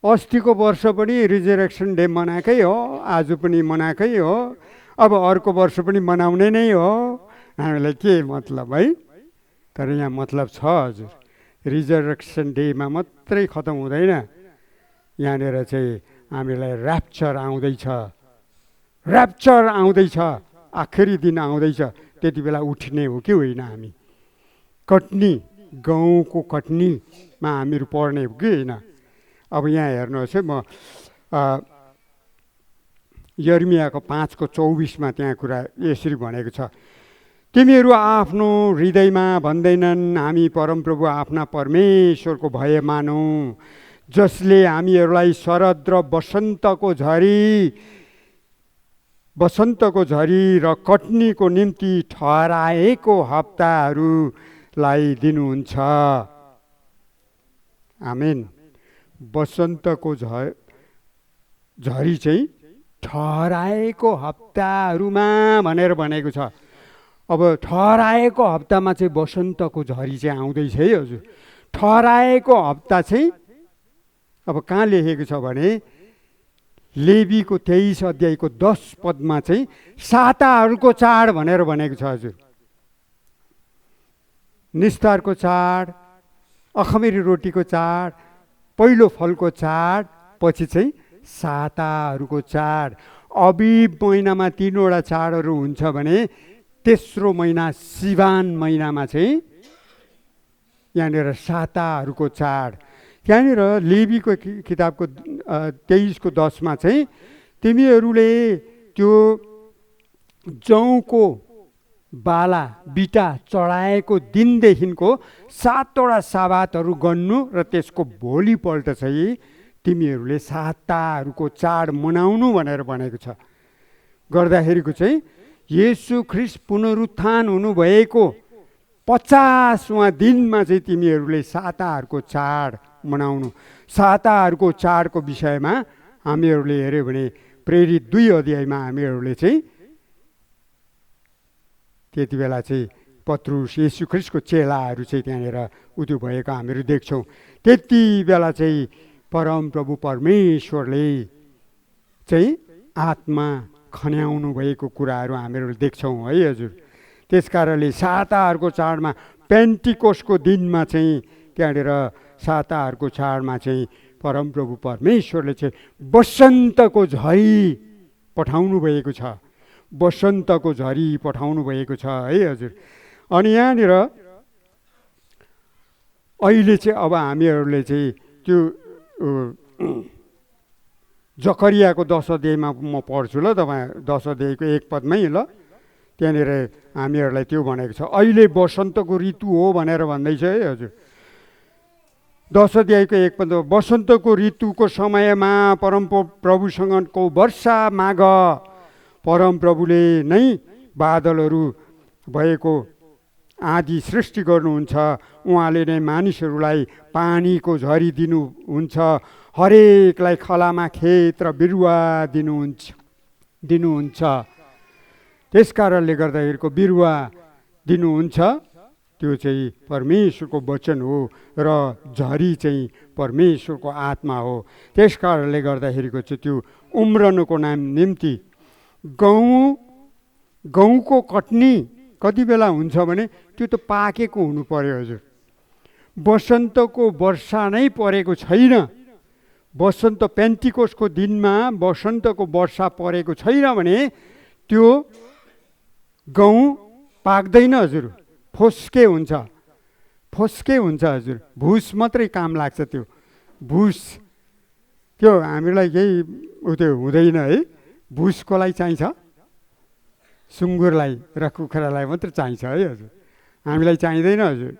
अस्तिको वर्ष पनि रिजरेक्सन डे मनाएकै हो, आज पनि मनाएकै हो, अब अर्को वर्ष पनि मनाउने नै हो। हामीलाई के मतलब है? तर यहाँ मतलब छ हजुर। रिजरेक्सन डेमा मात्रै खतम हुँदैन, यहाँनिर चाहिँ हामीलाई ऱ्याप्चर आउँदैछ, ऱ्याप्चर आउँदैछ, आखिरी दिन आउँदैछ। त्यति बेला उठ्ने हो कि होइन हामी? कटनी, गहुँको कटनीमा हामीहरू पर्ने हो कि होइन? अब यहाँ हेर्नुहोस् है, म यर्मियाको 5:24 त्यहाँ कुरा यसरी भनेको छ, तिमीहरू आफ्नो हृदयमा भन्दैनन् हामी परमप्रभु आफ्ना परमेश्वरको भय मानौँ, जसले हामीहरूलाई शरद र वसन्तको झरी र कटनीको निम्ति ठहराएको हप्ताहरूलाई दिनुहुन्छ। आमेन। वसन्तको झरी चाहिँ ठहराएको हप्ताहरूमा भनेर भनेको छ। अब ठहराएको हप्तामा चाहिँ वसन्तको झरी चाहिँ आउँदैछ है हजुर। ठहराएको हप्ता चाहिँ अब कहाँ लेखेको छ भने लेवीको 23 अध्यायको 10 पदमा चाहिँ साताहरूको चाड भनेर भनेको छ हजुर। निस्तारको चाड, अखमेरी रोटीको चाड, पहिलो फलको चाड, पछि चाहिँ साताहरूको चाड। अबिब महिनामा 3वटा चाडहरू हुन्छ भने तेस्रो महिना सिवान महिनामा चाहिँ यहाँनिर साताहरूको चाड। त्यहाँनिर लेवीको किताबको 23:10 चाहिँ तिमीहरूले त्यो जौको बाला बिटा चढाएको दिनदेखिको 7वटा साबातहरू गर्नु र त्यसको भोलिपल्ट चाहिँ तिमीहरूले साताहरूको चाड मनाउनु भनेर भनेको छ। गर्दाखेरिको चाहिँ येशू ख्रीष्ट पुनरुत्थान हुनुभएको 50वाँ दिनमा चाहिँ तिमीहरूले साताहरूको चाड मनाउनु। साताहरूको चाडको विषयमा हामीहरूले हेऱ्यो भने प्रेरित 2 अध्यायमा हामीहरूले चाहिँ त्यति बेला चाहिँ पत्रुस येशू ख्रीष्टको चेलाहरू चाहिँ त्यहाँनिर उत्यो भएको हामीहरू देख्छौँ। त्यति बेला चाहिँ परमप्रभु परमेश्वरले चाहिँ आत्मा खन्याउनु भएको कुराहरू हामीहरू देख्छौँ है हजुर। त्यस कारणले साताहरूको चाडमा पेन्टिकोसको दिनमा चाहिँ त्यहाँनिर साताहरूको चाडमा चाहिँ परमप्रभु परमेश्वरले चाहिँ वसन्तको झरी पठाउनु भएको छ। वसन्तको झरी पठाउनु भएको छ है हजुर। अनि यहाँनिर अहिले चाहिँ अब हामीहरूले चाहिँ त्यो जकरियाको 10 अध्यायमा म पढ्छु ल, तपाईँ 10 अध्यायको 1 पदमै ल, त्यहाँनिर हामीहरूलाई त्यो भनेको छ। अहिले वसन्तको ऋतु हो भनेर भन्दैछ है हजुर। 10 अध्यायको 1 पद, वसन्तको ऋतुको समयमा परमप्रभुसँगको वर्षा माग। परमप्रभुले नै बादलहरू भएको आदि सृष्टि गर्नुहुन्छ। उहाँले नै मानिसहरूलाई पानीको झरी दिनुहुन्छ। हरेकलाई खलामा खेत र बिरुवा दिनुहुन्छ। त्यस कारणले गर्दाखेरिको बिरुवा दिनुहुन्छ त्यो चाहिँ परमेश्वरको वचन हो र झरी चाहिँ परमेश्वरको आत्मा हो। त्यस कारणले गर्दाखेरिको चाहिँ त्यो उम्रनुको निम्ति गहुँको कटनी कति बेला हुन्छ भने त्यो त पाकेको हुनु पर्यो हजुर। वसन्तको वर्षा नै परेको छैन। वसन्त पेन्टिकोसको दिनमा वसन्तको वर्षा परेको छैन भने त्यो गहुँ पाक्दैन हजुर, फोस्के हुन्छ। फोस्के हुन्छ हजुर, भुस मात्रै काम लाग्छ। त्यो भुस त्यो हामीलाई केही उत्यो हुँदैन है। भुसको लागि चाहिन्छ, सुँगुरलाई र कुखुरालाई मात्रै चाहिन्छ है हजुर, हामीलाई चाहिँदैन हजुर।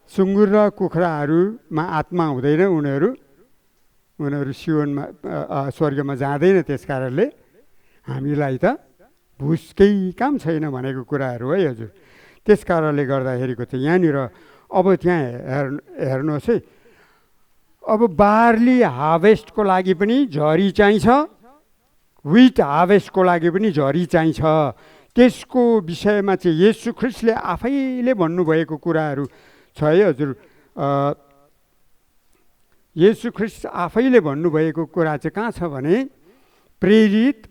सुँगुर र कुखुराहरूमा आत्मा हुँदैन, उनीहरू सियोनमा स्वर्गमा जाँदैन। त्यस कारणले हामीलाई त भुसकै काम छैन भनेको कुराहरू है हजुर। त्यस कारणले गर्दाखेरिको चाहिँ यहाँनिर अब त्यहाँ हेर्नुहोस् है, अब बार्ली हार्भेस्टको लागि पनि झरी चाहिन्छ, विट हार्भेस्टको लागि पनि झरी चाहिन्छ। त्यसको विषयमा चाहिँ येशू ख्रीष्टले आफैले भन्नुभएको कुराहरू छ है हजुर। येशू ख्रीष्ट आफैले भन्नुभएको कुरा चाहिँ कहाँ छ भने प्रेरित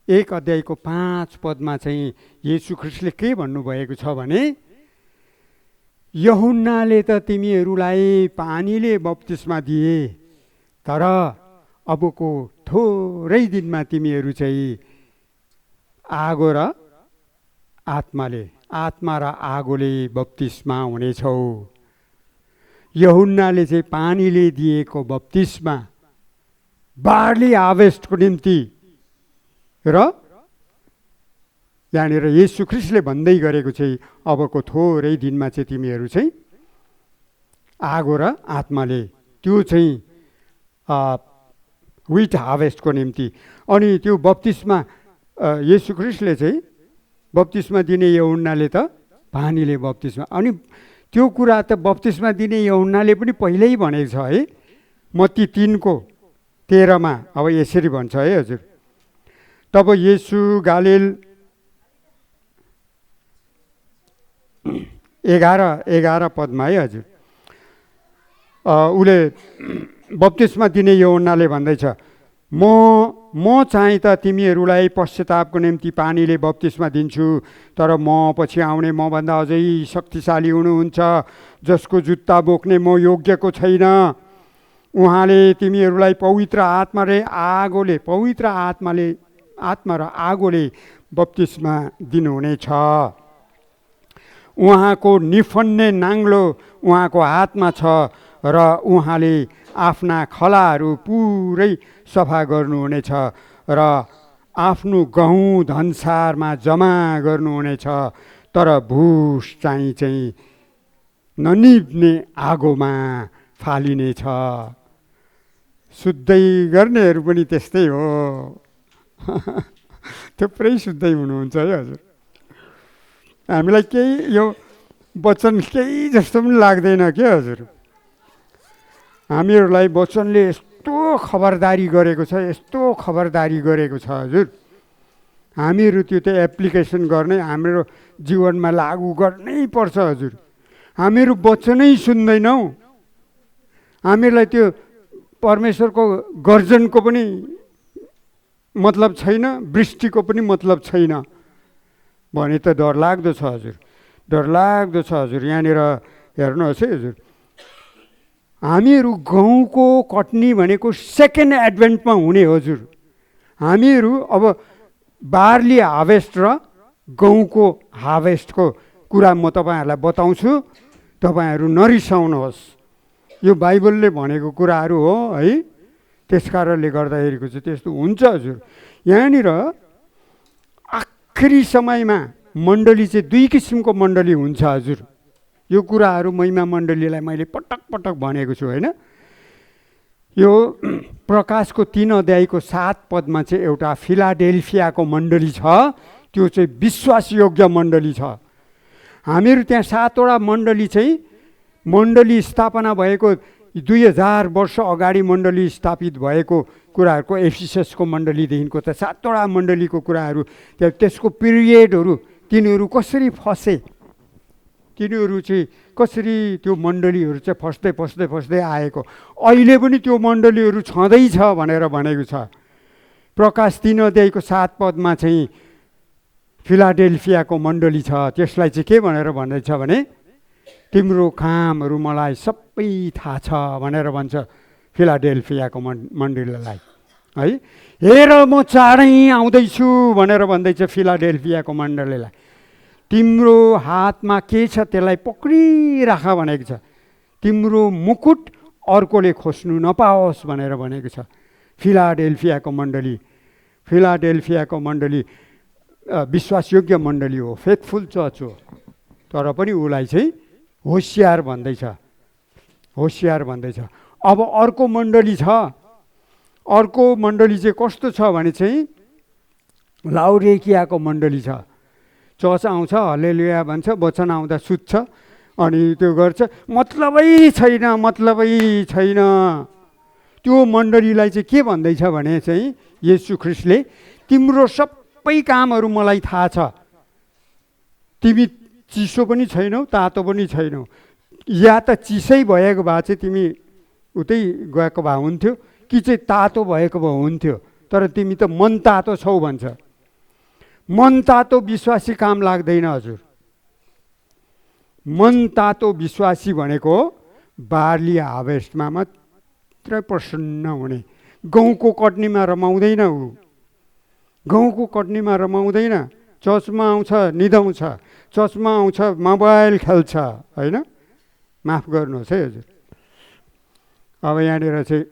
1 अध्यायको 5 पदमा चाहिँ येशू ख्रीष्टले के भन्नुभएको छ भने यूहन्नाले त तिमीहरूलाई पानीले बप्तिस्मा दिए, तर अबको थोरै दिनमा तिमीहरू चाहिँ आगो र आत्मा र आगोले बप्तिस्मा हुनेछौ। यूहन्नाले चाहिँ पानीले दिएको बप्तिस्मा बार्ली हार्भेस्टको निम्ति र यहाँनिर येशू ख्रीष्टले भन्दै गरेको चाहिँ अबको थोरै दिनमा चाहिँ तिमीहरू चाहिँ आगो र आत्माले, त्यो चाहिँ विट हार्भेस्टको निम्ति। अनि त्यो बप्तिस्मा येशू ख्रीष्टले चाहिँ बप्तिस्मा दिने यूहन्नाले त पानीले बप्तिस्मा, अनि त्यो कुरा त बप्तिस्मा दिने यूहन्नाले पनि पहिल्यै भनेको छ है। मत्ती 3:13 अब यसरी भन्छ है हजुर। तब येशू गालिल 11 पदमा है हजुर, उसले बप्तिस्मा दिने यूहन्नाले भन्दैछ म चाहिँ त तिमीहरूलाई पश्चातापको निम्ति पानीले बप्तिस्मा दिन्छु, तर म पछि आउने मभन्दा अझै शक्तिशाली हुनुहुन्छ, जसको जुत्ता बोक्ने म योग्यको छैन। उहाँले तिमीहरूलाई पवित्र आत्मा र आगोले बप्तिस्मा दिनुहुनेछ। उहाँको निफन्ने नाङ्लो उहाँको हातमा छ र उहाँले आफ्ना खलाहरू पुरै सफा गर्नुहुनेछ र आफ्नो गहुँ धनसारमा जम्मा गर्नुहुनेछ, तर भुस चाहिँ ननिभ्ने आगोमा फालिनेछ। शुद्धै गर्नेहरू पनि त्यस्तै हो। थुप्रै शुद्धै हुनुहुन्छ है हजुर। हामीलाई केही यो वचन केही जस्तो पनि लाग्दैन के हजुर। हामीहरूलाई वचनले यस्तो खबरदारी गरेको छ, यस्तो खबरदारी गरेको छ हजुर। हामीहरू त्यो त एप्लिकेसन गर्ने, हाम्रो जीवनमा लागू गर्नै पर्छ हजुर। हामीहरू वचनै सुन्दैनौँ, हामीहरूलाई त्यो परमेश्वरको गर्जनको पनि मतलब छैन, वृष्टिको पनि मतलब छैन भने त डरलाग्दो छ हजुर, डरलाग्दो छ हजुर। यहाँनिर हेर्नुहोस् है हजुर, हामीहरू गहुँको कटनी भनेको सेकेन्ड एडभेन्टमा हुने हजुर। हामीहरू अब बार्ली हार्भेस्ट र गहुँको हार्भेस्टको कुरा म तपाईँहरूलाई बताउँछु, तपाईँहरू नरिसाउनुहोस्। यो बाइबलले भनेको कुराहरू हो है, त्यस कारणले गर्दाखेरिको चाहिँ त्यस्तो हुन्छ हजुर। यहाँनिर आखिरी समयमा मण्डली चाहिँ दुई किसिमको मण्डली हुन्छ हजुर। यो कुराहरू महिमा मण्डलीलाई मैले पटक पटक भनेको छु होइन। यो प्रकाशको 3 अध्यायको 7 पदमा चाहिँ एउटा फिलाडेल्फियाको मण्डली छ, त्यो चाहिँ विश्वासयोग्य मण्डली छ। हामीहरू त्यहाँ 7 वटा मण्डली चाहिँ मण्डली स्थापना भएको 2000 वर्ष अगाडि मण्डली स्थापित भएको कुराहरूको एफिससको मण्डलीदेखिको त 7 वटा मण्डलीको कुराहरू, त्यसको पिरियडहरू, तिनीहरू कसरी फसे, तिनीहरू चाहिँ कसरी त्यो मण्डलीहरू चाहिँ फस्दै आएको, अहिले पनि त्यो मण्डलीहरू छँदैछ भनेर भनेको छ। प्रकाश 3 अध्यायको 7 पदमा चाहिँ फिलाडेल्फियाको मण्डली छ, त्यसलाई चाहिँ के भनेर भन्दैछ भने तिम्रो कामहरू मलाई सबै थाहा छ भनेर भन्छ फिलाडेल्फियाको मण्डलीलाई है। हेर म चाँडै आउँदैछु भनेर भन्दैछ फिलाडेल्फियाको मण्डलीलाई। तिम्रो हातमा के छ त्यसलाई पक्रिराख भनेको छ, तिम्रो मुकुट अर्कोले खोज्नु नपाओस् भनेर भनेको छ। फिलाडेल्फियाको मण्डली, फिलाडेल्फियाको मण्डली विश्वासयोग्य मण्डली हो, फेथफुल चर्च हो, तर पनि उसलाई चाहिँ होसियार भन्दैछ, होसियार भन्दैछ। अब अर्को मण्डली छ, अर्को मण्डली चाहिँ कस्तो छ भने चाहिँ लाउडेकियाको मण्डली छ। चर्च आउँछ, हल्लेलुया भन्छ, वचन आउँदा सुत्छ, अनि त्यो गर्छ, मतलबै छैन, मतलबै छैन। त्यो मण्डलीलाई चाहिँ के भन्दैछ भने चाहिँ येशू ख्रीष्टले तिम्रो सबै कामहरू मलाई थाहा छ, तिमी चिसो पनि छैनौ तातो पनि छैनौ, या त चिसै भएको भए चाहिँ तिमी उतै गएको भए हुन्थ्यो, कि चाहिँ तातो भएको भए हुन्थ्यो, तर तिमी त मन तातो छौ भन्छ। मन तातो विश्वासी काम लाग्दैन हजुर। मन तातो विश्वासी भनेको बार्ली हार्भेस्टमा मात्र प्रसन्न हुने, गहुँको कटनीमा रमाउँदैन ऊ, गहुँको कटनीमा रमाउँदैन, चर्चमा आउँछ निदाउँछ, चर्चमा आउँछ मोबाइल खेल्छ होइन। माफ गर्नुहोस् है हजुर। अब यहाँनिर चाहिँ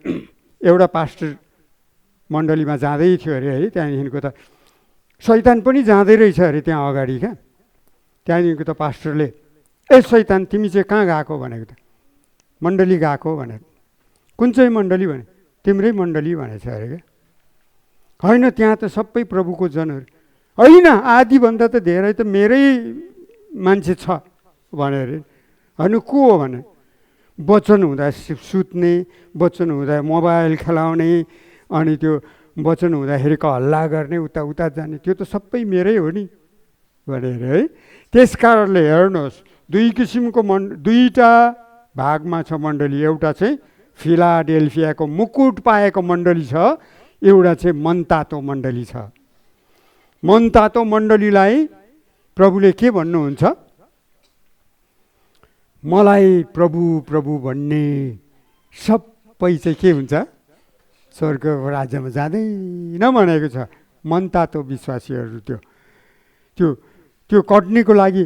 एउटा पास्टर मण्डलीमा जाँदै थियो अरे है, त्यहाँदेखिको त शैतान पनि जाँदै रहेछ अरे त्यहाँ अगाडि क्या। त्यहाँदेखिको त पास्टरले ए शैतान तिमी चाहिँ कहाँ गएको भनेको त, मण्डली गएको भनेर। कुन चाहिँ मण्डली भने, तिम्रै मण्डली भनेछ अरे क्या। होइन त्यहाँ त सबै प्रभुको जनहरू, होइन आधीभन्दा त धेरै त मेरै मान्छे छ भने अरे। होइन को हो भने वचन हुँदा सुत्ने, वचन हुँदा मोबाइल खेलाउने, अनि त्यो वचन हुँदाखेरिको हल्ला गर्ने, उता जाने, त्यो त सबै मेरै हो नि भनेर है। त्यस कारणले हेर्नुहोस् दुई किसिमको दुईवटा भागमा छ मण्डली। एउटा चाहिँ फिलाडेल्फियाको मुकुट पाएको मण्डली छ, एउटा चाहिँ मनतातो मण्डली छ। मनतातो मण्डलीलाई प्रभुले के भन्नुहुन्छ, मलाई प्रभु प्रभु भन्ने सबै चाहिँ के हुन्छ, स्वर्गको राज्यमा जाँदैन भनेको छ। मनतातो विश्वासीहरू त्यो त्यो त्यो कटनीको लागि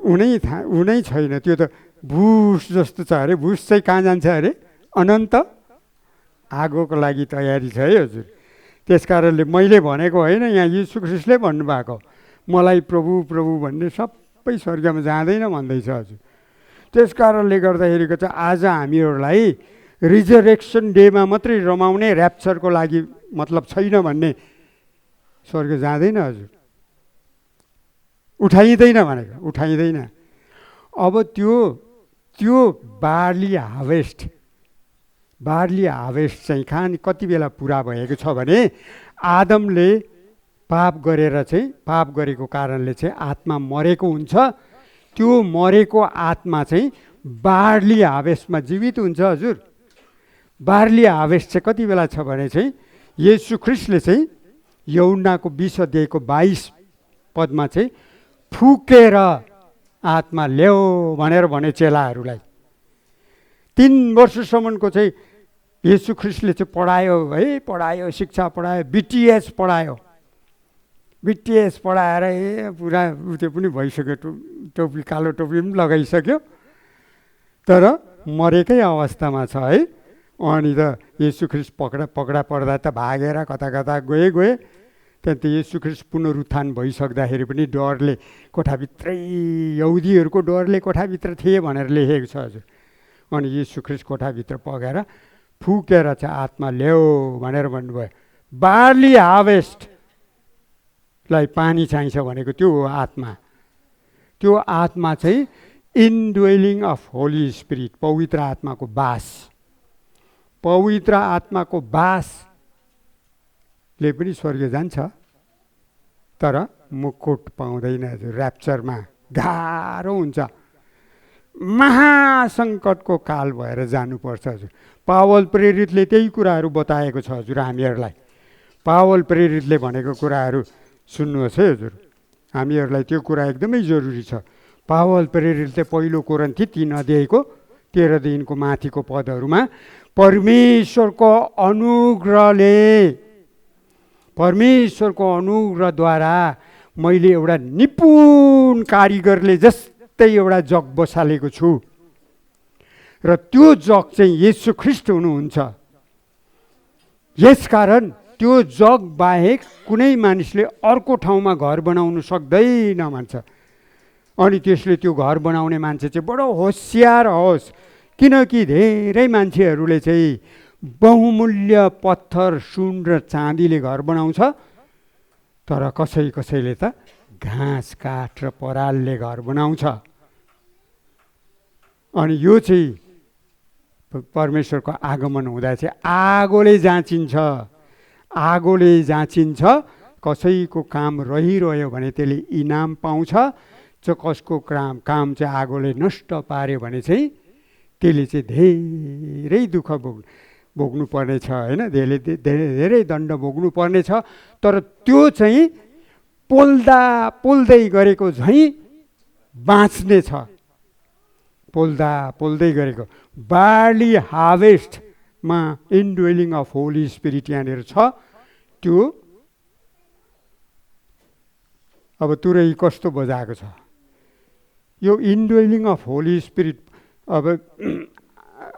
हुनै छैन, त्यो त भुस जस्तो छ अरे। भुस चाहिँ कहाँ जान्छ अरे, अनन्त आगोको लागि तयारी छ है हजुर। त्यस कारणले मैले भनेको होइन, यहाँ यीशु ख्रीष्टले भन्नुभएको, मलाई प्रभु प्रभु भन्ने सबै स्वर्गमा जाँदैन भन्दैछ हजुर। त्यस कारणले गर्दाखेरिको चाहिँ आज हामीहरूलाई रिजरेक्सन डेमा मात्रै रमाउने, ऱ्याप्चरको लागि मतलब छैन भन्ने, स्वर्ग जाँदैन हजुर, उठाइँदैन भनेको, उठाइँदैन। अब त्यो बार्ली हार्भेस्ट चाहिँ कति बेला पुरा भएको छ भने आदमले पाप गरेको कारणले चाहिँ आत्मा मरेको हुन्छ। त्यो मरेको आत्मा चाहिँ बार्ली हार्भेस्टमा जीवित हुन्छ हजुर। बार्ली हार्भेस्ट चाहिँ कति बेला छ भने चाहिँ येशू ख्रीष्टले चाहिँ यूहन्नाको 20 अध्यायको 22 पदमा चाहिँ फुकेर आत्मा ल्याऊ भनेर भने चेलाहरूलाई। 3 वर्षसम्मको चाहिँ येशू ख्रीष्टले चाहिँ पढायो, शिक्षा पढायो, बिटिएस पढाएर पुरा त्यो पनि भइसक्यो, टोपी कालो टोपी पनि लगाइसक्यो, तर मरेकै अवस्थामा छ है। अनि त येशू ख्रीष्ट पक्रा पर्दा त भागेर कता कता गए। त्यहाँदेखि येशू ख्रीष्ट पुनरुत्थान भइसक्दाखेरि पनि डरले कोठाभित्रै, यहुदीहरूको डरले कोठाभित्र थिए भनेर लेखेको छ हजुर। अनि येशू ख्रीष्ट कोठाभित्र पगेर फुकेर चाहिँ आत्मा ल्याऊ भनेर भन्नुभयो। बार्ली हार्भेस्टलाई पानी चाहिन्छ भनेको त्यो हो आत्मा। त्यो आत्मा चाहिँ इनड्वेलिङ अफ होली स्पिरिट, पवित्र आत्माको बासले पनि स्वर्ग जान्छ, तर मुकुट पाउँदैन हजुर। ऱ्याप्चरमा गाह्रो हुन्छ, महासङ्कटको काल भएर जानुपर्छ हजुर। पावल प्रेरितले त्यही कुराहरू बताएको छ हजुर हामीहरूलाई। पावल प्रेरितले भनेको कुराहरू सुन्नुहोस् है हजुर, हामीहरूलाई त्यो कुरा एकदमै जरुरी छ। पावल प्रेरितले 1 कोरिन्थी 3 अध्यायको 13 माथिको पदहरूमा परमेश्वरको अनुग्रहद्वारा मैले एउटा निपुण कारिगरले जस्तै एउटा जग बसालेको छु, र त्यो जग चाहिँ येशू ख्रीष्ट हुनुहुन्छ। यसकारण त्यो जग बाहेक कुनै मानिसले अर्को ठाउँमा घर बनाउनु सक्दैन भन्छ। अनि त्यसले त्यो घर बनाउने मान्छे चाहिँ बडो होसियार होस्, किनकि धेरै मान्छेहरूले चाहिँ बहुमूल्य पत्थर, सुन र चाँदीले घर बनाउँछ, तर कसैले त घाँस, काठ र परालले घर बनाउँछ। अनि यो चाहिँ परमेश्वरको आगमन हुँदा चाहिँ आगोले जाँचिन्छ। कसैको काम रहिरह्यो भने त्यसले इनाम पाउँछ, कसको काम चाहिँ आगोले नष्ट पार्यो भने चाहिँ त्यसले चाहिँ धेरै दुःख भोग्नु पर्ने छ होइन, धेरै दण्ड भोग्नु पर्ने छ। तर त्यो चाहिँ पोल्दै गरेको झैँ बाँच्ने छ, पोल्दै गरेको। बार्ली हार्भेस्टमा इनड्वेलिङ अफ होली स्पिरिट यहाँनिर छ। त्यो अब तुरै कस्तो बजाएको छ यो इनड्वेलिङ अफ होली स्पिरिट। अब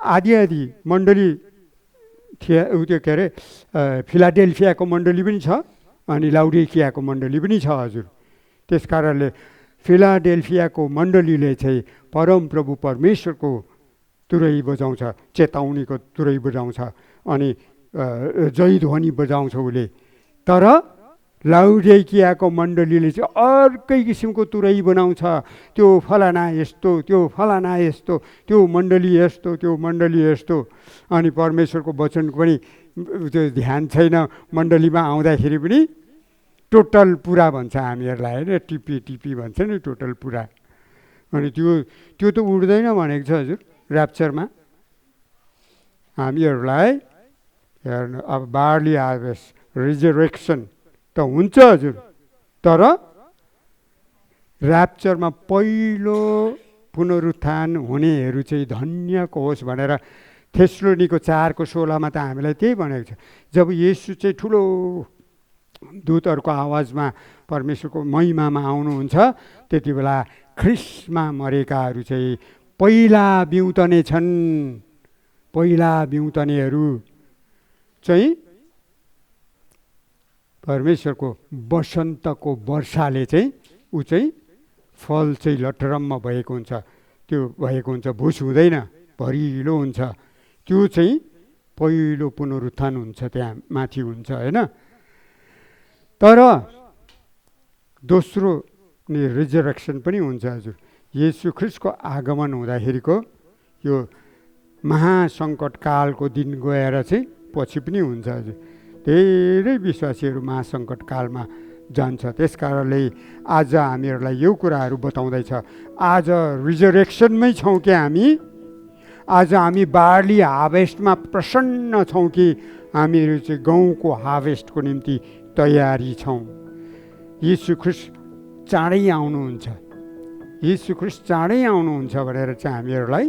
आदि मण्डली थियो, त्यो के अरे फिलाडेल्फियाको मण्डली पनि छ, अनि लाउडिकियाको मण्डली पनि छ हजुर। त्यस कारणले फिलाडेल्फियाको मण्डलीले चाहिँ परमप्रभु परमेश्वरको तुरै बजाउँछ, चेतावनीको तुरै बजाउँछ, अनि जयध्वनि बजाउँछ उसले। तर लाउडिकियाको मण्डलीले चाहिँ अर्कै किसिमको तुरै बनाउँछ, त्यो फलाना यस्तो, त्यो मण्डली यस्तो। अनि परमेश्वरको वचनको पनि त्यो ध्यान छैन, मण्डलीमा आउँदाखेरि पनि टोटल पुरा भन्छ हामीहरूलाई होइन, टिपी भन्छ नि टोटल पुरा। अनि त्यो त उड्दैन भनेको छ हजुर ऱ्याप्चरमा। हामीहरूलाई हेर्नु, अब बार्ली हार्भेस्ट, रिजरेक्सन त हुन्छ हजुर, तर ऱ्याप्चरमा पहिलो पुनरुत्थान हुनेहरू चाहिँ धन्यको होस् भनेर थेस्लोनीको 4:16 त हामीलाई त्यही भनेको छ। जब येशू चाहिँ ठुलो दूतहरूको आवाजमा परमेश्वरको महिमामा आउनुहुन्छ, त्यति बेला ख्रिस्टमा मरेकाहरू चाहिँ पहिला बिउतने छन्, पहिला बिउतनेहरू चाहिँ परमेश्वरको वसन्तको वर्षाले चाहिँ ऊ चाहिँ फल चाहिँ लटरम्म भएको हुन्छ, त्यो भएको हुन्छ, भुस हुँदैन, भरिलो हुन्छ। त्यो चाहिँ पहिलो पुनरुत्थान हुन्छ, त्यहाँ माथि हुन्छ होइन। तर दोस्रो रिजरेक्सन पनि हुन्छ हजुर। येशू ख्रीष्टको आगमन हुँदाखेरिको यो महासङ्कटकालको दिन गएर चाहिँ पछि पनि हुन्छ हजुर। धेरै विश्वासीहरू महासङ्कटकालमा जान्छ। त्यस कारणले आज हामीहरूलाई यो कुराहरू बताउँदैछ। आज रिजरेक्सनमै छौँ कि हामी? आज हामी बार्ली हार्भेस्टमा प्रसन्न छौँ कि हामीहरू चाहिँ गहुँको हार्भेस्टको निम्ति तयारी छौँ? येशू ख्रीष्ट चाँडै आउनुहुन्छ, येशू ख्रीष्ट चाँडै आउनुहुन्छ भनेर चाहिँ हामीहरूलाई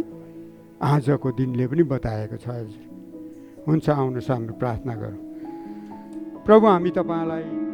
आजको दिनले पनि बताएको छ हजुर। हुन्छ, आउनुहोस् हाम्रो प्रार्थना गरौँ। प्रभु, हामी तपाईँलाई